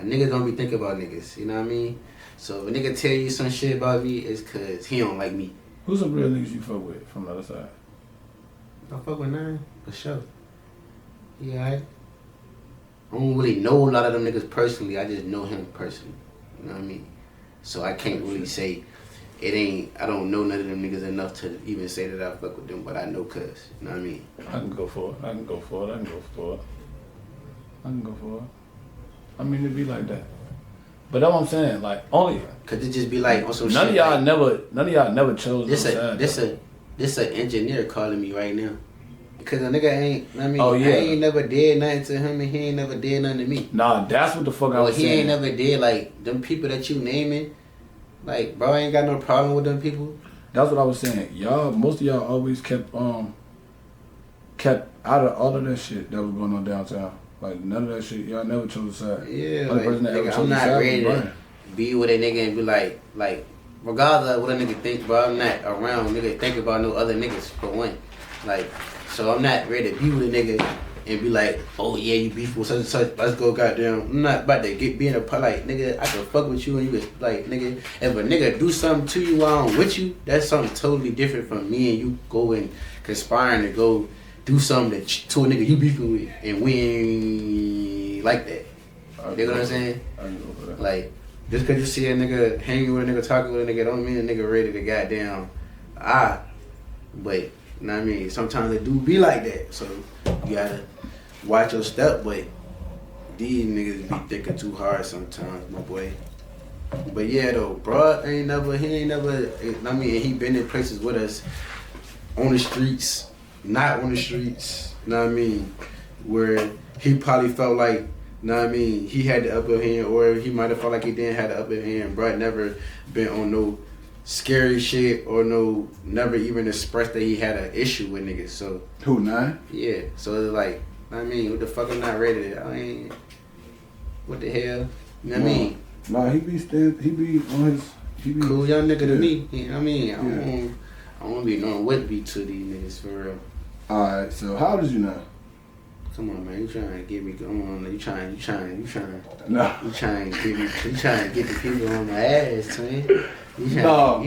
A nigga don't be thinking about niggas, you know what I mean? So if a nigga tell you some shit about me, it's cause he don't like me. Who's some real niggas you fuck with from the other side? I fuck with 9, for sure. Yeah, I don't really know a lot of them niggas personally. I just know him personally. You know what I mean? So I can't really say I don't know none of them niggas enough to even say that I fuck with them, but I know cuz. You know what I mean? I can go for it. I mean, it'd be like that. But that's what I'm saying, like, only cause it just be like on some none shit. None of y'all never chose This an engineer calling me right now. Cause a nigga ain't, I mean, I ain't never did nothing to him and he ain't never did nothing to me. Nah, that's what the fuck I was saying. He ain't never did, like, them people that you naming, like, bro, I ain't got no problem with them people. That's what I was saying. Most of y'all always kept out of all of that shit that was going on downtown. Like, none of that shit, y'all never chose a side. Yeah, like, nigga, I'm not ready to be with a nigga and be like, regardless of what a nigga think, bro, I'm not around nigga think about no other niggas, for one. Like, so I'm not ready to be with a nigga and be like, oh yeah, you beef with such and such, let's go goddamn. I'm not about to being a part, like, nigga, I can fuck with you and you can, like, nigga, if a nigga do something to you while I'm with you, that's something totally different from me and you going conspiring to go do something to a nigga you beefing with, and we ain't like that. You know what I'm saying? I know that. Like, just cause you see a nigga hanging with a nigga, talking with a nigga, don't mean a nigga ready to goddamn, but, you know what I mean? Sometimes it do be like that, so you gotta watch your step, but these niggas be thinking too hard sometimes, my boy. But yeah, though, bro, he ain't never, I mean, he been in places with us on the streets, not on the streets, you know what I mean, where he probably felt like, you know what I mean, he had the upper hand, or he might have felt like he didn't have the upper hand. Bro, never been on no scary shit or never even expressed that he had an issue with niggas. So who, 9? Yeah. So it's like, I mean, what the fuck? I'm not ready to. I mean, what the hell? You know what I mean? Nah, he be cool young nigga to me. You know what I mean? I don't be knowing what to be to these niggas for real. Alright, so how old is you now? Come on, man, you trying to get me going? You trying? No. You trying to get the people on my ass, man. You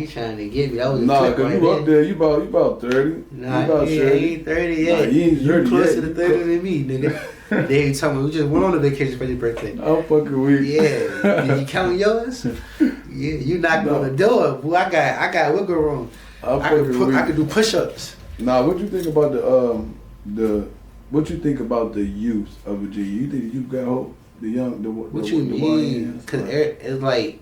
trying to get me? That was cause you up there. You about 30. Nah, you about he ain't 30 yet. Nah, he ain't 30 you closer yet. to 30 than me, nigga. They ain't talking. We just went on a vacation for your birthday. I'm fucking weak. Yeah. Did you count yours? Yeah, you knocked on the door, boy. I got wiggle room. I could do push-ups. Nah, what you think about what you think about the youth of Virginia? You think you got hope? The young, what you mean? Because it's like,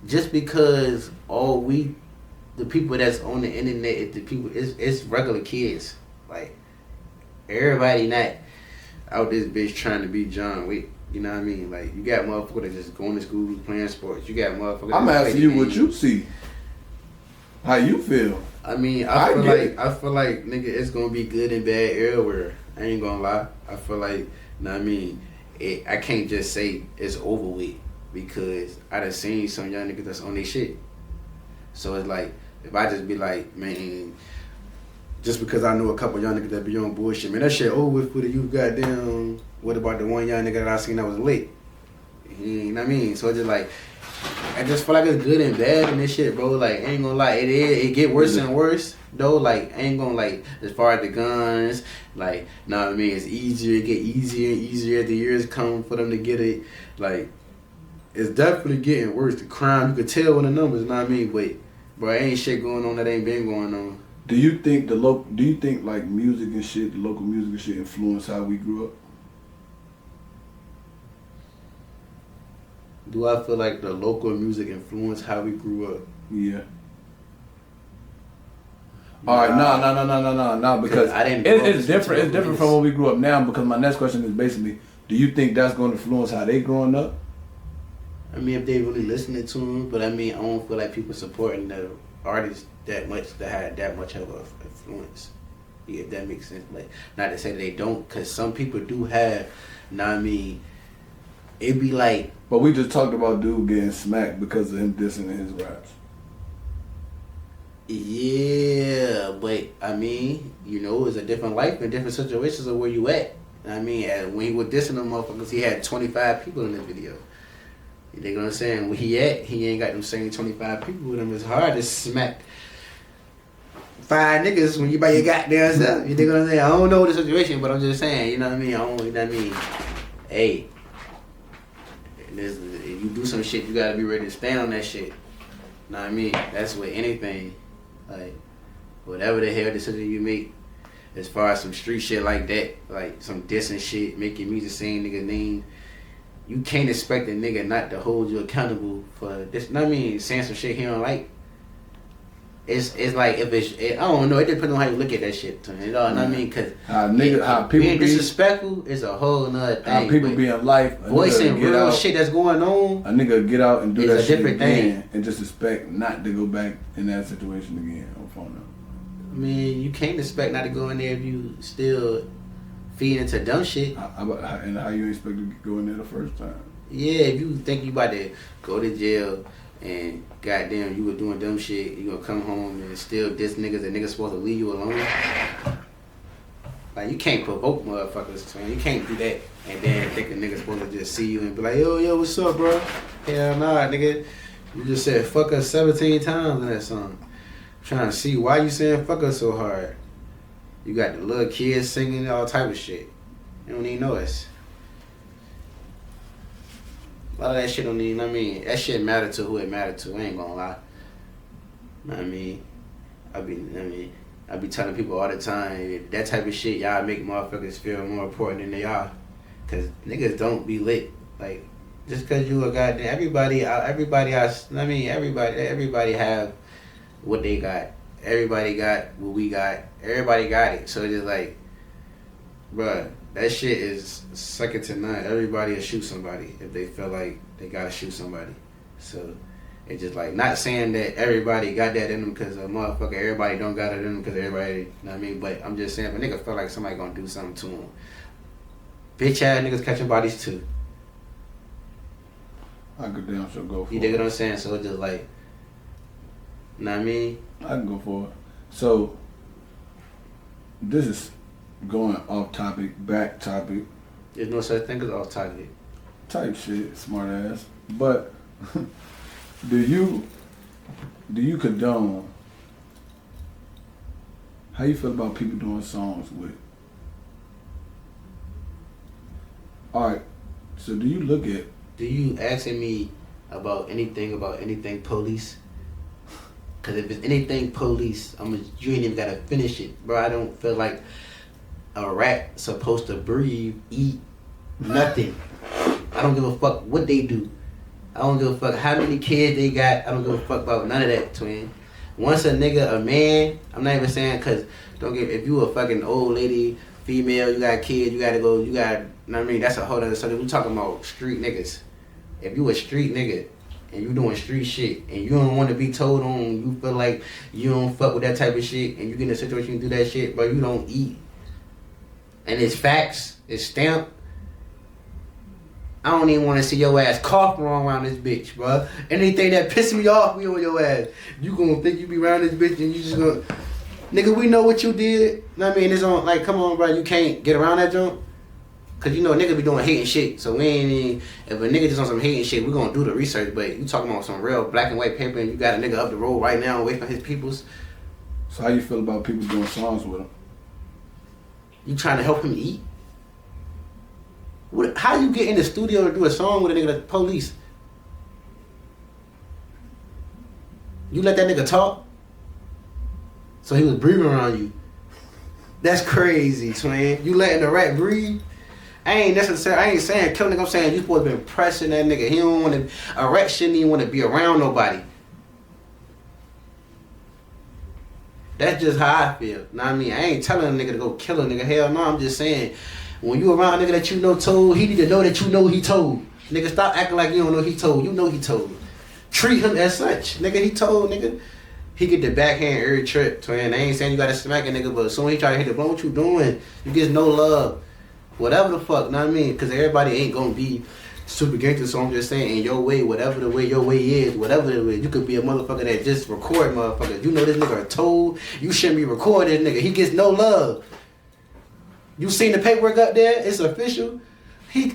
just because the people that's on the internet, it's regular kids. Like, everybody not out this bitch trying to be John Wick. You know what I mean? Like, you got motherfuckers that just going to school playing sports. You got motherfuckers. I'm asking you what you see. How you feel? I mean, I feel like nigga, it's gonna be good and bad everywhere. I ain't gonna lie. I feel like, you know what I mean? I can't just say it's over with because I done seen some young niggas that's on their shit. So it's like, if I just be like, man, just because I know a couple young niggas that be on bullshit, man, that shit over with for the youth. Goddamn, what about the one young nigga that I seen that was lit? You know what I mean? So it's just like, I just feel like it's good and bad in this shit, bro. Like, I ain't gonna lie, it get worse and worse, though. Like, I ain't gonna, like, as far as the guns, like, know what I mean? It's easier, it get easier and easier as the years come for them to get it. Like, it's definitely getting worse. The crime, you could tell in the numbers, know what I mean? But, bro, ain't shit going on that ain't been going on. Do you think like music and shit, the local music and shit influence how we grew up? Do I feel like the local music influenced how we grew up? Yeah. All right, no, because I didn't. It's different. It's different from when we grew up now. Because my next question is basically, do you think that's going to influence how they growing up? I mean, if they really listening to them, but I mean, I don't feel like people supporting the artists that much that had that much of an influence. Yeah, if that makes sense. Like, not to say that they don't, because some people do have. Know what I mean? It'd be like. But we just talked about dude getting smacked because of him dissing in his raps. Yeah, but I mean, you know, it's a different life and different situations of where you at. I mean, when he was dissing them motherfuckers, he had 25 people in the video. You dig what I'm saying? Where he at, he ain't got them same 25 people with him. It's hard to smack 5 niggas when you by your goddamn self. You dig what I'm saying? I don't know the situation, but I'm just saying, you know what I mean? You know what I mean? Hey. If you do some shit, you gotta be ready to stand on that shit. Know what I mean? That's with anything. Like, whatever the hell decision you make, as far as some street shit like that, like some dissing shit, making music saying nigga name, you can't expect a nigga not to hold you accountable for this. Know what I mean? Saying some shit he don't like. It's like if I don't know. It depends on how you look at that shit. You know what I mean? Because how people being disrespectful is a whole nother thing. How people be in life, voicing real shit that's going on. A nigga get out and do that shit different again, thing. and just expect not to go back in that situation again. On phone. I mean, you can't expect not to go in there if you still feed into dumb shit. And how you expect to go in there the first time? Yeah, if you think you about to go to jail and goddamn you were doing dumb shit, you gonna come home and still diss niggas and niggas supposed to leave you alone. Like, you can't provoke motherfuckers, man. You can't do that and then think a nigga's supposed to just see you and be like, yo, what's up, bro? Hell nah, nigga. You just said fuck us 17 times in that song. I'm trying to see why you saying fuck us so hard. You got the little kids singing all type of shit. You don't even know us. A lot of that shit don't even, I mean, that shit matter to who it matter to. I ain't gonna lie. Know what I mean? I be telling people all the time, that type of shit, y'all make motherfuckers feel more important than they are. Cause niggas don't be lit. Like, just cause you a goddamn, everybody have what they got. Everybody got what we got. Everybody got it. So it's just like, bruh, that shit is second to none. Everybody will shoot somebody if they feel like they gotta shoot somebody. So it's just like, not saying that everybody got that in them because a motherfucker, everybody don't got it in them because everybody, you know what I mean? But I'm just saying, if a nigga feel like somebody gonna do something to him, bitch ass niggas catching bodies too. I could damn sure go for it. You dig what I'm saying? So it's just like, you know what I mean? I can go for it. So this is going off topic, back topic. There's no such thing as off topic. Type shit, smart ass. But do you condone, how you feel about people doing songs with? Alright, so do you look at, do you asking me about anything police. Cause if it's anything police, you ain't even gotta finish it, bro. I don't feel like a rat supposed to breathe, eat, nothing. I don't give a fuck what they do. I don't give a fuck how many kids they got. I don't give a fuck about none of that, twin. Once a nigga, a man, I'm not even saying cause if you a fucking old lady, female, you got kids, you know what I mean? That's a whole other subject. We talking about street niggas. If you a street nigga, and you doing street shit, and you don't want to be told on, you feel like you don't fuck with that type of shit, and you get in a situation you do that shit, but you don't eat. And it's facts, it's stamped. I don't even want to see your ass cough wrong around this bitch, bro. Anything that piss me off, we on your ass. You gonna think you be around this bitch, and you just gonna, nigga, we know what you did. I mean, it's on, like, come on, bro, you can't get around that junk. Cause you know a nigga be doing hating shit, so we ain't even, if a nigga just on some hating shit, we gonna do the research, but you talking about some real black and white paper and you got a nigga up the road right now away from his peoples. So how you feel about people doing songs with him? You trying to help him eat? How you get in the studio to do a song with a nigga that's police? You let that nigga talk? So he was breathing around you. That's crazy, twin. You letting the rat breathe? I ain't saying kill nigga, I'm saying you supposed to be pressing that nigga. He don't want to, a rat shouldn't even want to be around nobody. That's just how I feel. Know what I mean? I ain't telling a nigga to go kill a nigga. Hell no, I'm just saying, when you around a nigga that you know told, he need to know that you know he told. Nigga, stop acting like you don't know he told. You know he told. Treat him as such. Nigga, he told, nigga. He get the backhand every trip, twin. I ain't saying you gotta smack a nigga, but as soon as he try to hit the blunt, what you doing? You get no love. Whatever the fuck, know what I mean? Because everybody ain't gonna be super gangster, so I'm just saying, in your way, whatever the way your way is, whatever the way, you could be a motherfucker that just record motherfuckers. You know this nigga told, you shouldn't be recording this nigga. He gets no love. You seen the paperwork up there? It's official.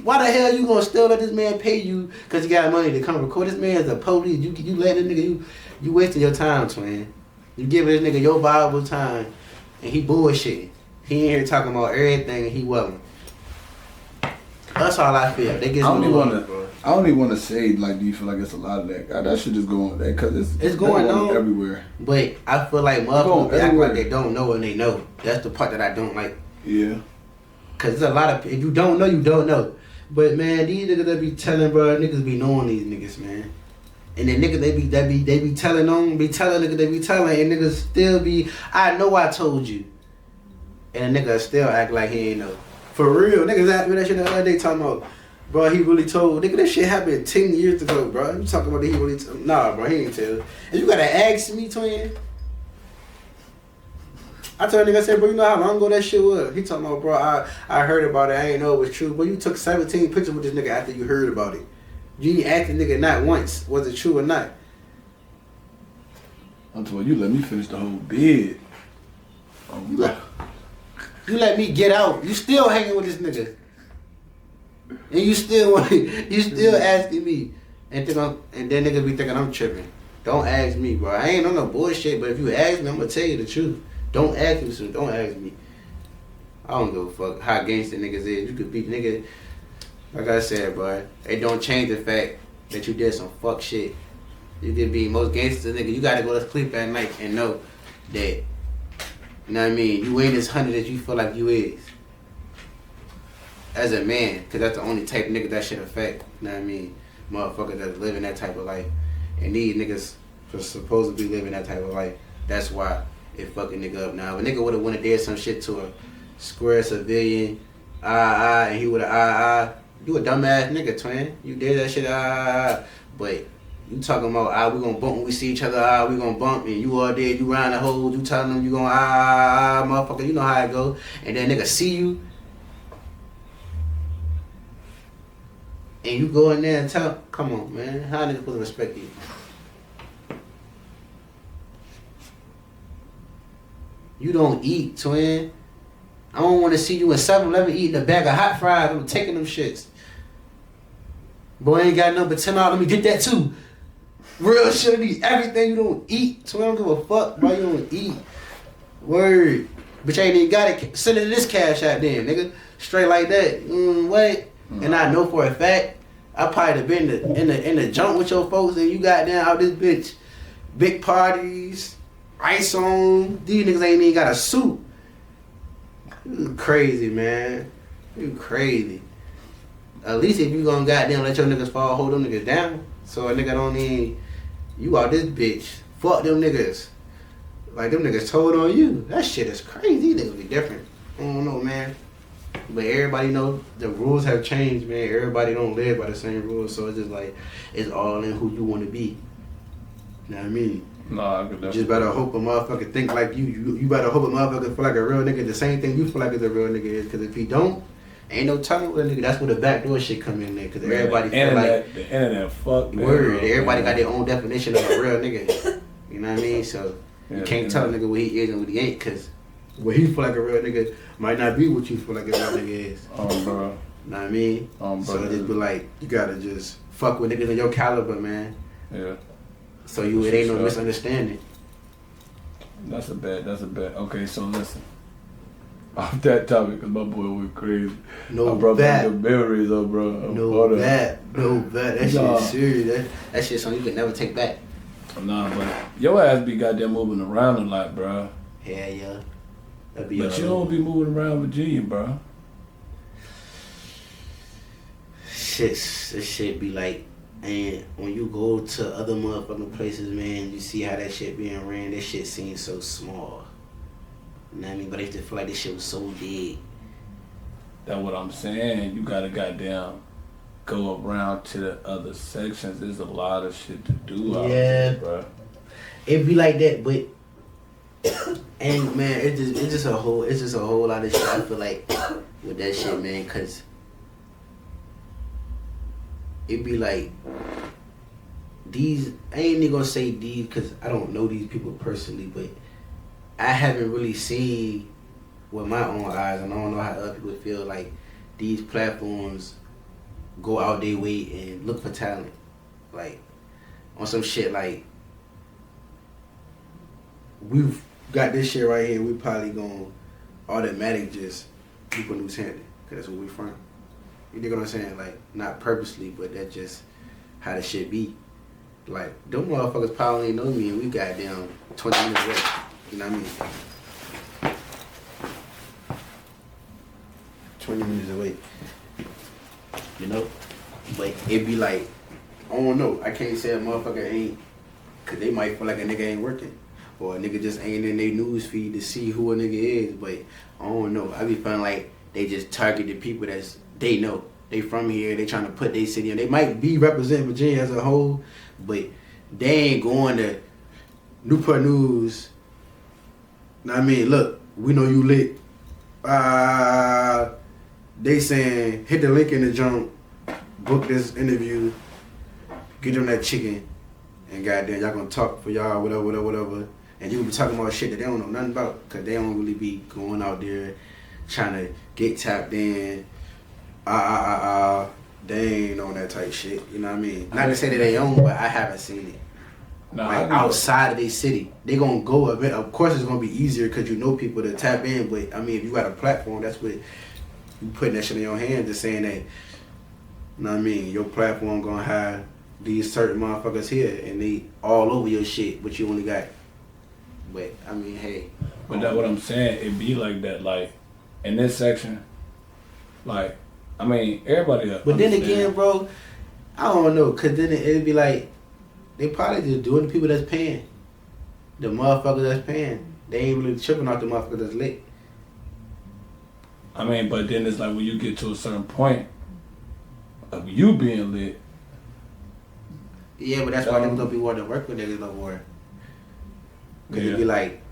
Why the hell you gonna still let this man pay you because you got money to come record? This man is a police. You let this nigga, you wasting your time, twin. You giving this nigga your valuable time, and he bullshitting. He ain't here talking about everything, and he wasn't. That's all I feel. They get I don't even want to say, like, do you feel like it's a lot of that? God, that should just go on there because it's going on everywhere. But I feel like motherfuckers act like they don't know and they know. That's the part that I don't like. Yeah. Cause there's a lot of, if you don't know, you don't know. But man, these niggas that be telling, bro, niggas be knowing these niggas, man. And then niggas they be telling them, be telling niggas they be telling, and niggas still be, I know I told you. And a nigga still act like he ain't know. For real, niggas asked me that shit the other day talking about, bro, he really told. Nigga, that shit happened 10 years ago, bro. You talking about that he really told? Nah, bro, he ain't tell. And you gotta ask me, twin. I told a nigga, I said, bro, you know how long ago that shit was? He talking about, bro, I heard about it. I ain't know it was true. But you took 17 pictures with this nigga after you heard about it. You ain't asked the nigga not once. Was it true or not? I'm told you let me finish the whole bid. You let me get out. You still hanging with this nigga. And you still asking me. And then niggas be thinking I'm tripping. Don't ask me, bro. I ain't on no bullshit, but if you ask me, I'm gonna tell you the truth. Don't ask me, so don't ask me. I don't give a fuck how gangster niggas is. You could be nigga, like I said, bro. It don't change the fact that you did some fuck shit. You could be most gangster nigga. You gotta go to sleep at night and know that, you know what I mean, you ain't as hunted as you feel like you is. As a man, cause that's the only type of nigga that shit affect, you know what I mean? Motherfuckers that's living that type of life. And these niggas are supposed to be living that type of life. That's why it fucking nigga up now. If a nigga would've went and did some shit to a square civilian, and he would've, you a dumbass nigga, twin. You did that shit, but you talking about, we gonna bump when we see each other, we gonna bump, and you all dead, you round the hoes, you telling them you gonna, motherfucker, you know how it go. And then nigga see you, and you go in there and tell, come on, man, how niggas supposed to respect you? You don't eat, twin. I don't want to see you in 7-Eleven eating a bag of hot fries. I'm taking them shits. Boy, ain't got nothing but $10. Let me get that too. Real shit, eat everything you don't eat. Twin, I don't give a fuck, bro. You don't eat. Word. Bitch, I ain't even got it. Send it this cash out then, nigga. Straight like that. Wait. And I know for a fact I probably have been in the jump with your folks and you got down out this bitch. Big parties, ice on. These niggas ain't even got a suit. You crazy, man. You crazy. At least if you gonna goddamn let your niggas fall, hold them niggas down. So a nigga don't even, you out this bitch. Fuck them niggas. Like them niggas told on you. That shit is crazy. These niggas be different. I don't know, man. But everybody know the rules have changed, man. Everybody don't live by the same rules. So it's just like, it's all in who you want to be. You know what I mean? Nah, I could just better hope a motherfucker think like you. You better hope a motherfucker feel like a real nigga. The same thing you feel like is a real nigga is. Because if he don't, ain't no telling what a nigga. That's where the backdoor shit come in there. Because everybody feel like the internet fuck. Word. Everybody got their own definition of a real nigga. You know what I mean? So you can't tell a nigga what he is and what he ain't. Because what he feel like a real nigga might not be what you feel like a real nigga is. Bro. You know what I mean? So it just be like, you gotta just fuck with niggas of your caliber, man. Yeah. So it ain't no misunderstanding. That's a bet. Okay, so listen. Off that topic, cause my boy went crazy. No I brought bet. the memories up, bro. No bet. That shit's serious. That shit's something you can never take back. Nah, but your ass be goddamn moving around a lot, bro. Hell yeah. But you don't be moving around Virginia, bro. This shit be like, and when you go to other motherfucking places, man, you see how that shit being ran. That shit seems so small. You know what I mean? But I used to feel like this shit was so big. That's what I'm saying. You gotta goddamn go around to the other sections. There's a lot of shit to do out there, bro. It be like that, but and man, it's just a whole lot of shit. I feel like with that shit, man, cause it be like these. I ain't even gonna say these, cause I don't know these people personally, but I haven't really seen with my own eyes, and I don't know how other people feel like these platforms go out their way and look for talent, like on some shit like we've got this shit right here. We probably gonna automatic just people New Hampton, cause that's where we from. You dig what I'm saying? Like not purposely, but that's just how the shit be. Like them motherfuckers probably ain't know me, and we got down 20 minutes away. You know what I mean? 20 minutes away. You know? But it be like, I don't know. I can't say a motherfucker ain't, cause they might feel like a nigga ain't working. Or a nigga just ain't in their news feed to see who a nigga is. But I don't know. I be feeling like they just target the people that's, they know. They from here, they trying to put their city in. They might be representing Virginia as a whole, but they ain't going to Newport News. Know what I mean? Look, we know you lit. They saying, hit the link in the jump, book this interview, get them that chicken, and goddamn, y'all gonna talk for y'all, whatever. And you gonna be talking about shit that they don't know nothing about, cause they don't really be going out there trying to get tapped in. They ain't on that type shit. You know what I mean? Not to say that they own, but I haven't seen it. No, like outside of their city, they gonna go a bit. Of course, it's gonna be easier because you know people to tap in. But I mean, if you got a platform, that's what you putting that shit in your hands, just saying that. You know what I mean? Your platform gonna have these certain motherfuckers here, and they all over your shit, but you only got. But I mean, hey. But that's what I'm saying. It be like that, like in this section, like I mean, everybody. But then again, bro, I don't know, cause then it'd be like. They probably just doing the people that's paying. The motherfuckers that's paying. They ain't really tripping off the motherfuckers that's lit. I mean, but then it's like when you get to a certain point of you being lit. Yeah, but that's why niggas don't be wanting to work with niggas no more. Cause it be like,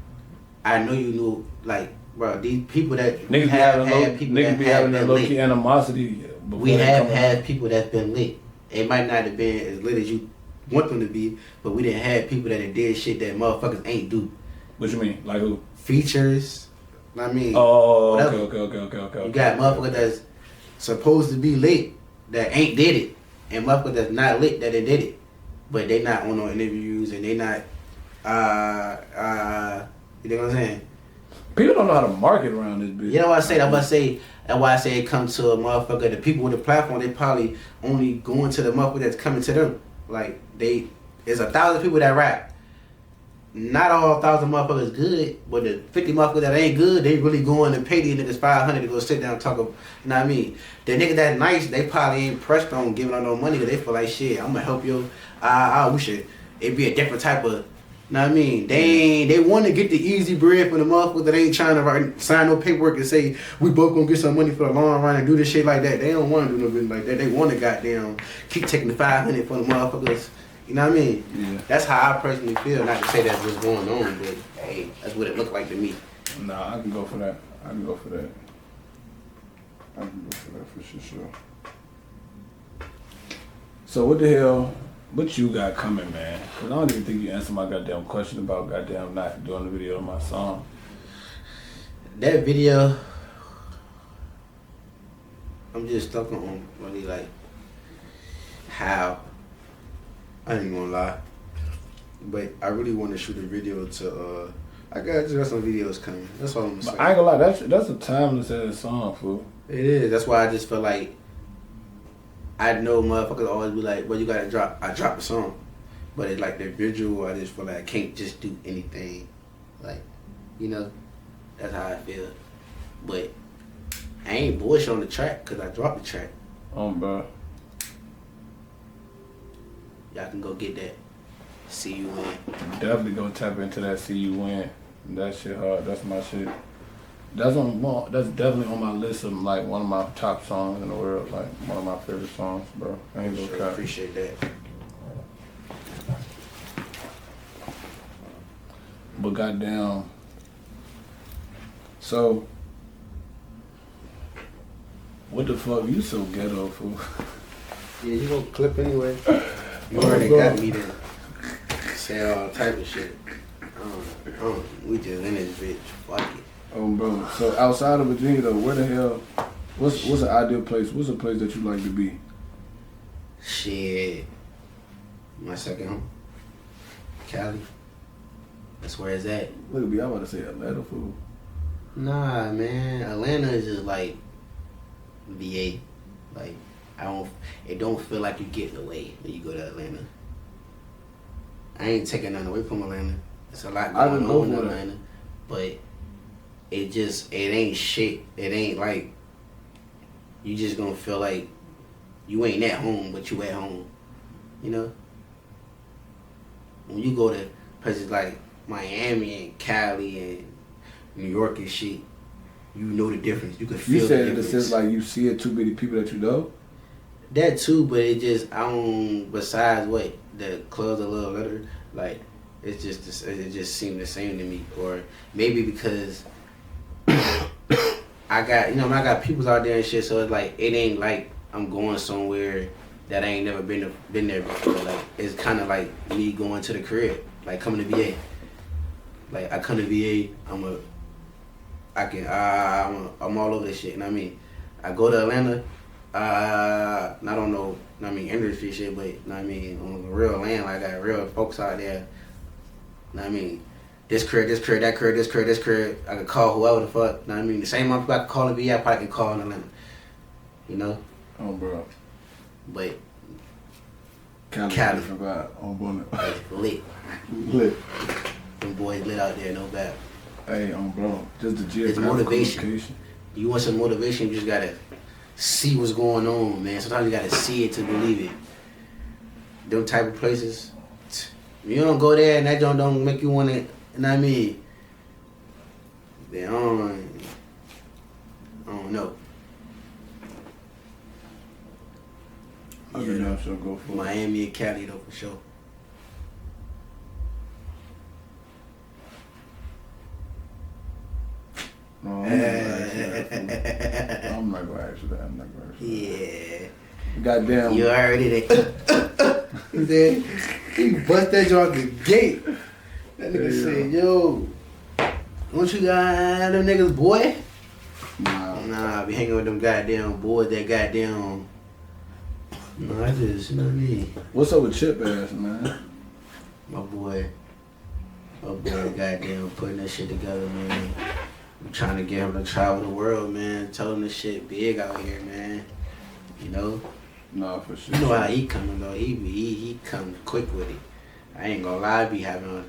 I know you knew, like, bro, these people that niggas be having that low-key animosity. We have had people that's been lit. It might not have been as lit as you want them to be, but we didn't have people that did shit that motherfuckers ain't do. What you mean? Like who? Features. I mean, okay. You got motherfuckers that's supposed to be lit that ain't did it, and motherfuckers that's not lit that they did it, but they not on no interviews and they not. You know what I'm saying? People don't know how to market around this bitch. You know what I say? That's why I say it comes to a motherfucker. The people with the platform, they probably only going to the motherfucker that's coming to them. Like there's 1,000 people that rap. Not all 1,000 motherfuckers good, but the 50 motherfuckers that ain't good, they really going to pay these niggas $500 to go sit down and talk. You know what I mean? The niggas that nice, they probably ain't pressed on giving out no money because they feel like shit. I'm gonna help you. I wish it be a different type of. You know what I mean? They want to get the easy bread from the motherfucker that ain't trying to sign no paperwork and say we both gonna get some money for the long run and do this shit like that. They don't want to do no business like that. They want to goddamn keep taking the $500 from the motherfuckers. You know what I mean? Yeah. That's how I personally feel. Not to say that's what's going on, but hey, that's what it looked like to me. Nah, I can go for that. I can go for that for sure. So what the hell? What you got coming, man? Cause I don't even think you answered my goddamn question about goddamn not doing the video of my song. That video, I'm just stuck on really like how. I ain't gonna lie, but I really want to shoot a video to. I got some videos coming. That's all I'm gonna say. I ain't gonna lie. That's a timeless ass song, fool. It is. That's why I just feel like. I know motherfuckers always be like, well, you gotta drop. I drop a song. But it's like the visual, I just feel like I can't just do anything. Like, you know, that's how I feel. But I ain't bullshit on the track because I dropped the track. Bro. Y'all can go get that. See you win. Definitely go tap into that. See you win. That shit hard. That's my shit. That's definitely on my list of like one of my top songs in the world, like one of my favorite songs, bro. I ain't gonna cap. Appreciate that. But goddamn, so what the fuck? You so ghetto, fool. Yeah, you gonna clip anyway. You already got me to say all type of shit. We just in this bitch. Fuck it. Oh, bro. So outside of Virginia, though, where the hell? What's an ideal place? What's a place that you like to be? Shit. My second home. Cali. That's where it's at. Look at me. I'm about to say Atlanta, fool. Nah, man. Atlanta is just like VA. Like it don't feel like you're getting away when you go to Atlanta. I ain't taking nothing away from Atlanta. It's a lot going on in Atlanta, but it ain't shit. It ain't like you just gonna feel like you ain't at home, but you at home. You know? When you go to places like Miami and Cali and New York and shit, you know the difference. You can feel the difference. You said it says like you see it too many people that you know? That too, but it just, besides what, the clubs a little better, like, it just seemed the same to me. Or maybe because I got peoples out there and shit, so it's like, it ain't like I'm going somewhere that I ain't never been there before. Like, it's kind of like me going to the crib, like coming to VA. Like, I come to VA, I'm all over this shit, you know what I mean? I go to Atlanta, I don't know, industry shit, but, you know what I mean, on real land, like, I got real folks out there, you know what I mean? This crib, that crib, I could call whoever the fuck, you know what I mean? The same amount of people I could call in VA, I probably can call in Atlanta, you know? Oh, bro. But, Cali. Forgot. Oh, boy. Lit. Them boys lit out there, no bad. Hey, bro, just the geographical it's motivation. Location. You want some motivation, you just gotta see what's going on, man. Sometimes you gotta see it to believe it. Them type of places, you don't go there and that don't make you wanna, you know what I mean? Then I don't know. I think I should go for Miami and Cali though, for sure. No, I'm not gonna ask you that. Yeah. Goddamn. You already there. He bust that joint the gate. That nigga said, yo, don't you got them niggas, boy? Nah, I be hanging with them goddamn boys that goddamn. No, I just, you know what I mean? What's up with Chip ass, man? My boy goddamn putting that shit together, man. I'm trying to get him to travel the world, man. Tell him the shit big out here, man. You know? Nah, for sure. You know how he coming though. He come quick with it. I ain't gonna lie, I be having to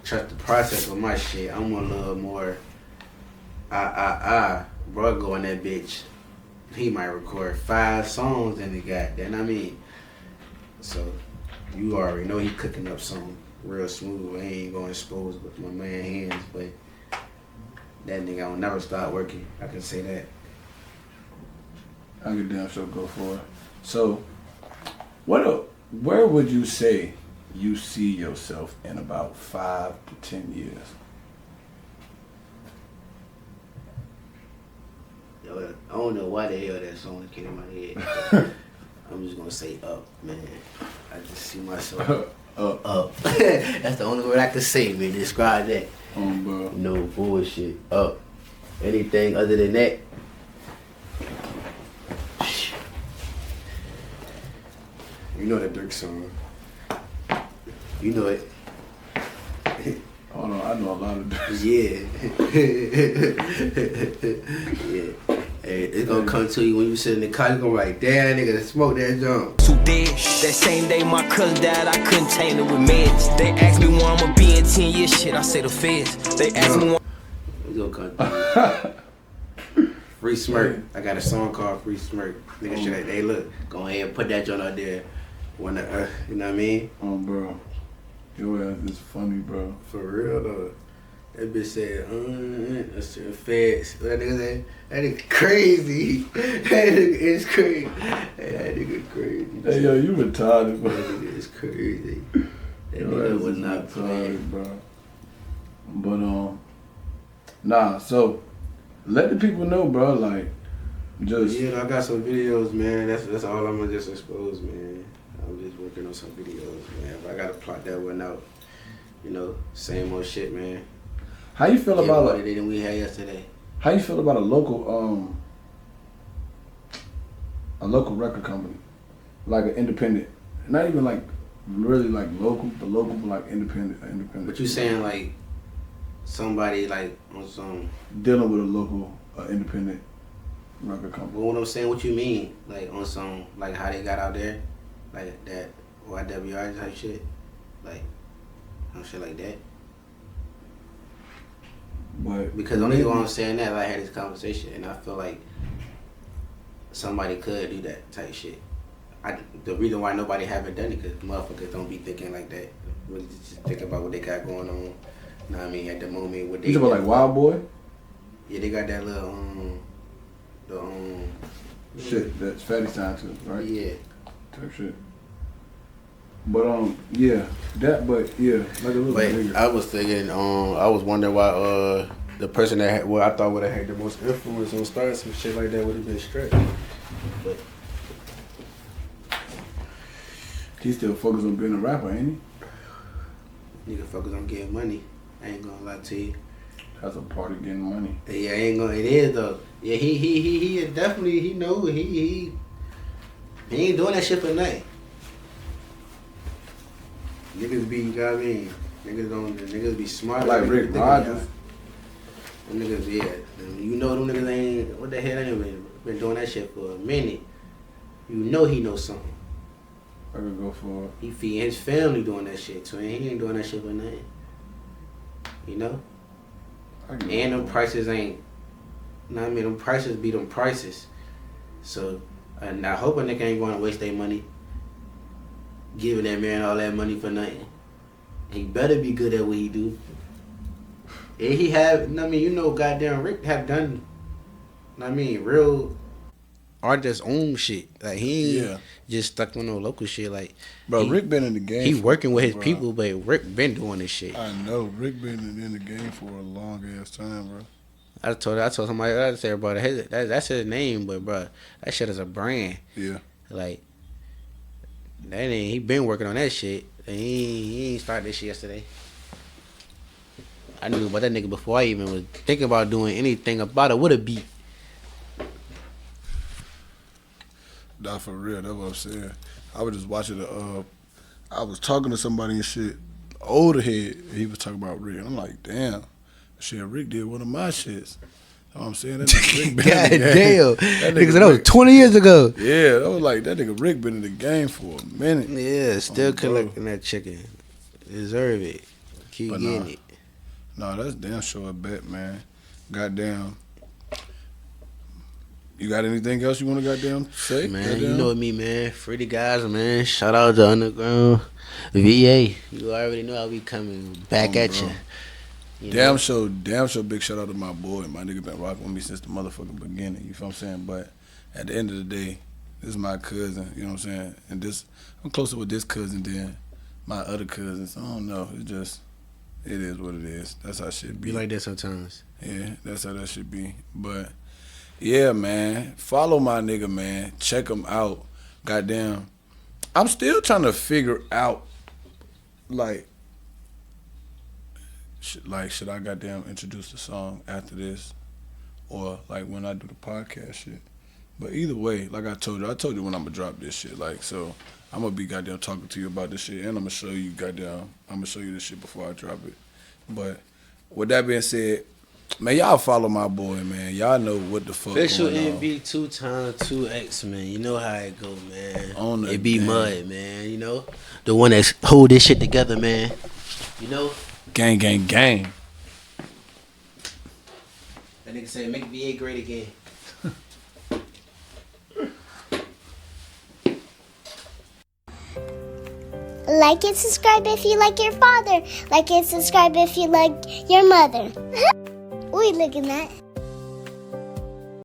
trust the process with my shit. I'm a little more bro go in that bitch. He might record 5 songs in the goddamn. I mean, so you already know he cooking up something real smooth. I ain't gonna expose with my man hands, but that nigga will never stop working. I can say that. I could damn sure go for it. So, where would you say you see yourself in about 5 to 10 years? Yo, I don't know why the hell that song came in my head. I'm just gonna say up, man. I just see myself up. That's the only word I can say, man. Describe that. Bro. No bullshit. Up. Anything other than that? You know that Dirk song. You know it. Hold on, I know a lot of Dirk. Yeah. Yeah. Hey, it's gonna come to you when you sit in the car, you gonna be like, damn nigga, smoke that junk. Too dead. That same day my cousin died, I couldn't change it with meds. They asked me where I'ma be in 10 years, shit, I say the feds. They asked me where. It's gonna come to you. Free Smirk. I got a song called Free Smirk. Nigga should have, hey look, go ahead and put that joint out there. When the, you know what I mean? Bro. Your ass is funny, bro. For real though. That bitch said, that's the feds. What that nigga said? That nigga crazy. That nigga is crazy. Hey, that nigga crazy. Hey, yo, you retarded, bro. That nigga is crazy. That Your nigga ass was is not playing. bro. But, nah, so, let the people know, bro, like, just... Yeah, I got some videos, man. That's all I'm gonna just expose, man. I'm just working on some videos, man. But I gotta plot that one out. You know, same old shit, man. How you feel about what than we had yesterday? How you feel about a local record company, like an independent, not even like really like local, but like independent. But you saying like somebody like on some dealing with a local independent record company. Well, what I'm saying, what you mean, like on some like how they got out there, like that YWI type shit, like some shit like that. But because only reason I'm saying that, I had this conversation, and I feel like somebody could do that type shit. The reason why nobody haven't done it, because motherfuckers don't be thinking like that. Really just think about what they got going on. You know what I mean? At the moment, what they. You talking about like Wild Boy? Yeah, they got that little shit that's Fatty Time too, right? Yeah. Type shit. But yeah, that. But yeah, like a little bit bigger. I was thinking, I was wondering why the person that had, I thought would have had the most influence on starting some shit like that would have been Stretch. But he still focused on being a rapper, ain't he? Nigga focus on getting money. I ain't gonna lie to you. That's a part of getting money. Yeah, I ain't gonna. It is though. Yeah, he definitely he know he ain't doing that shit for nothing. Niggas be, you know what I mean? Niggas be smart. Like Rick Rogers. Them niggas, yeah. You know them niggas ain't, what the hell, they ain't been doing that shit for a minute. You know he knows something. I could go for it. He feeding his family doing that shit too. He ain't doing that shit for nothing. You know? And them prices ain't, you know what I mean? Them prices be them prices. So, and I hope a nigga ain't going to waste their money. Giving that man all that money for nothing. He better be good at what he do. And he have, I mean, you know, goddamn Rick have done, I mean, real artist own shit. Like he ain't just stuck on no local shit. Like, bro, Rick been in the game. He working with his people, but Rick been doing this shit. I know Rick been in the game for a long ass time, bro. I told somebody else there, bro. That's his name, but bro, that shit is a brand. Yeah. Like. That ain't, he been working on that shit. He ain't started this shit yesterday. I knew about that nigga before I even was thinking about doing anything about it with a beat. Nah, for real, that's what I'm saying. I was just watching I was talking to somebody and shit, older head, and he was talking about Rick. I'm like, damn, Shit, Rick did one of my shits. You know what I'm saying? That nigga Rick been God in the game. damn. That Nigga said that was 20 years ago. Yeah, that was like, that nigga Rick been in the game for a minute. Yeah, still collecting that chicken. Deserve it. Keep getting it. No, that's damn sure a bet, man. Goddamn. You got anything else you want to goddamn say? Man, goddamn? you know me, man. Free the guys, man. Shout out to Underground VA. You already know how we coming back at bro. you. Damn sure big shout out to my boy. My nigga been rocking with me since the motherfucking beginning. You feel what I'm saying? But at the end of the day, this is my cousin. You know what I'm saying? And this, I'm closer with this cousin than my other cousins. I don't know. It is what it is. That's how shit be. Be like that sometimes. Yeah, that's how that should be. But yeah, man. Follow my nigga, man. Check him out. Goddamn. I'm still trying to figure out, should I goddamn introduce the song after this, or like when I do the podcast shit. But either way, like I told you when I'm gonna drop this shit. Like, so I'm gonna be goddamn talking to you about this shit, and I'm gonna show you this shit before I drop it. But with that being said, man, y'all follow my boy, man. Y'all know what the fuck Official going on. NB 2x2X, man. You know how it go, man. On the It be game. mud, man. You know, the one that's hold this shit together, man. You know. Gang, gang, gang. That nigga say make VA great again. Like and subscribe if you like your father. Like and subscribe if you like your mother. We looking at.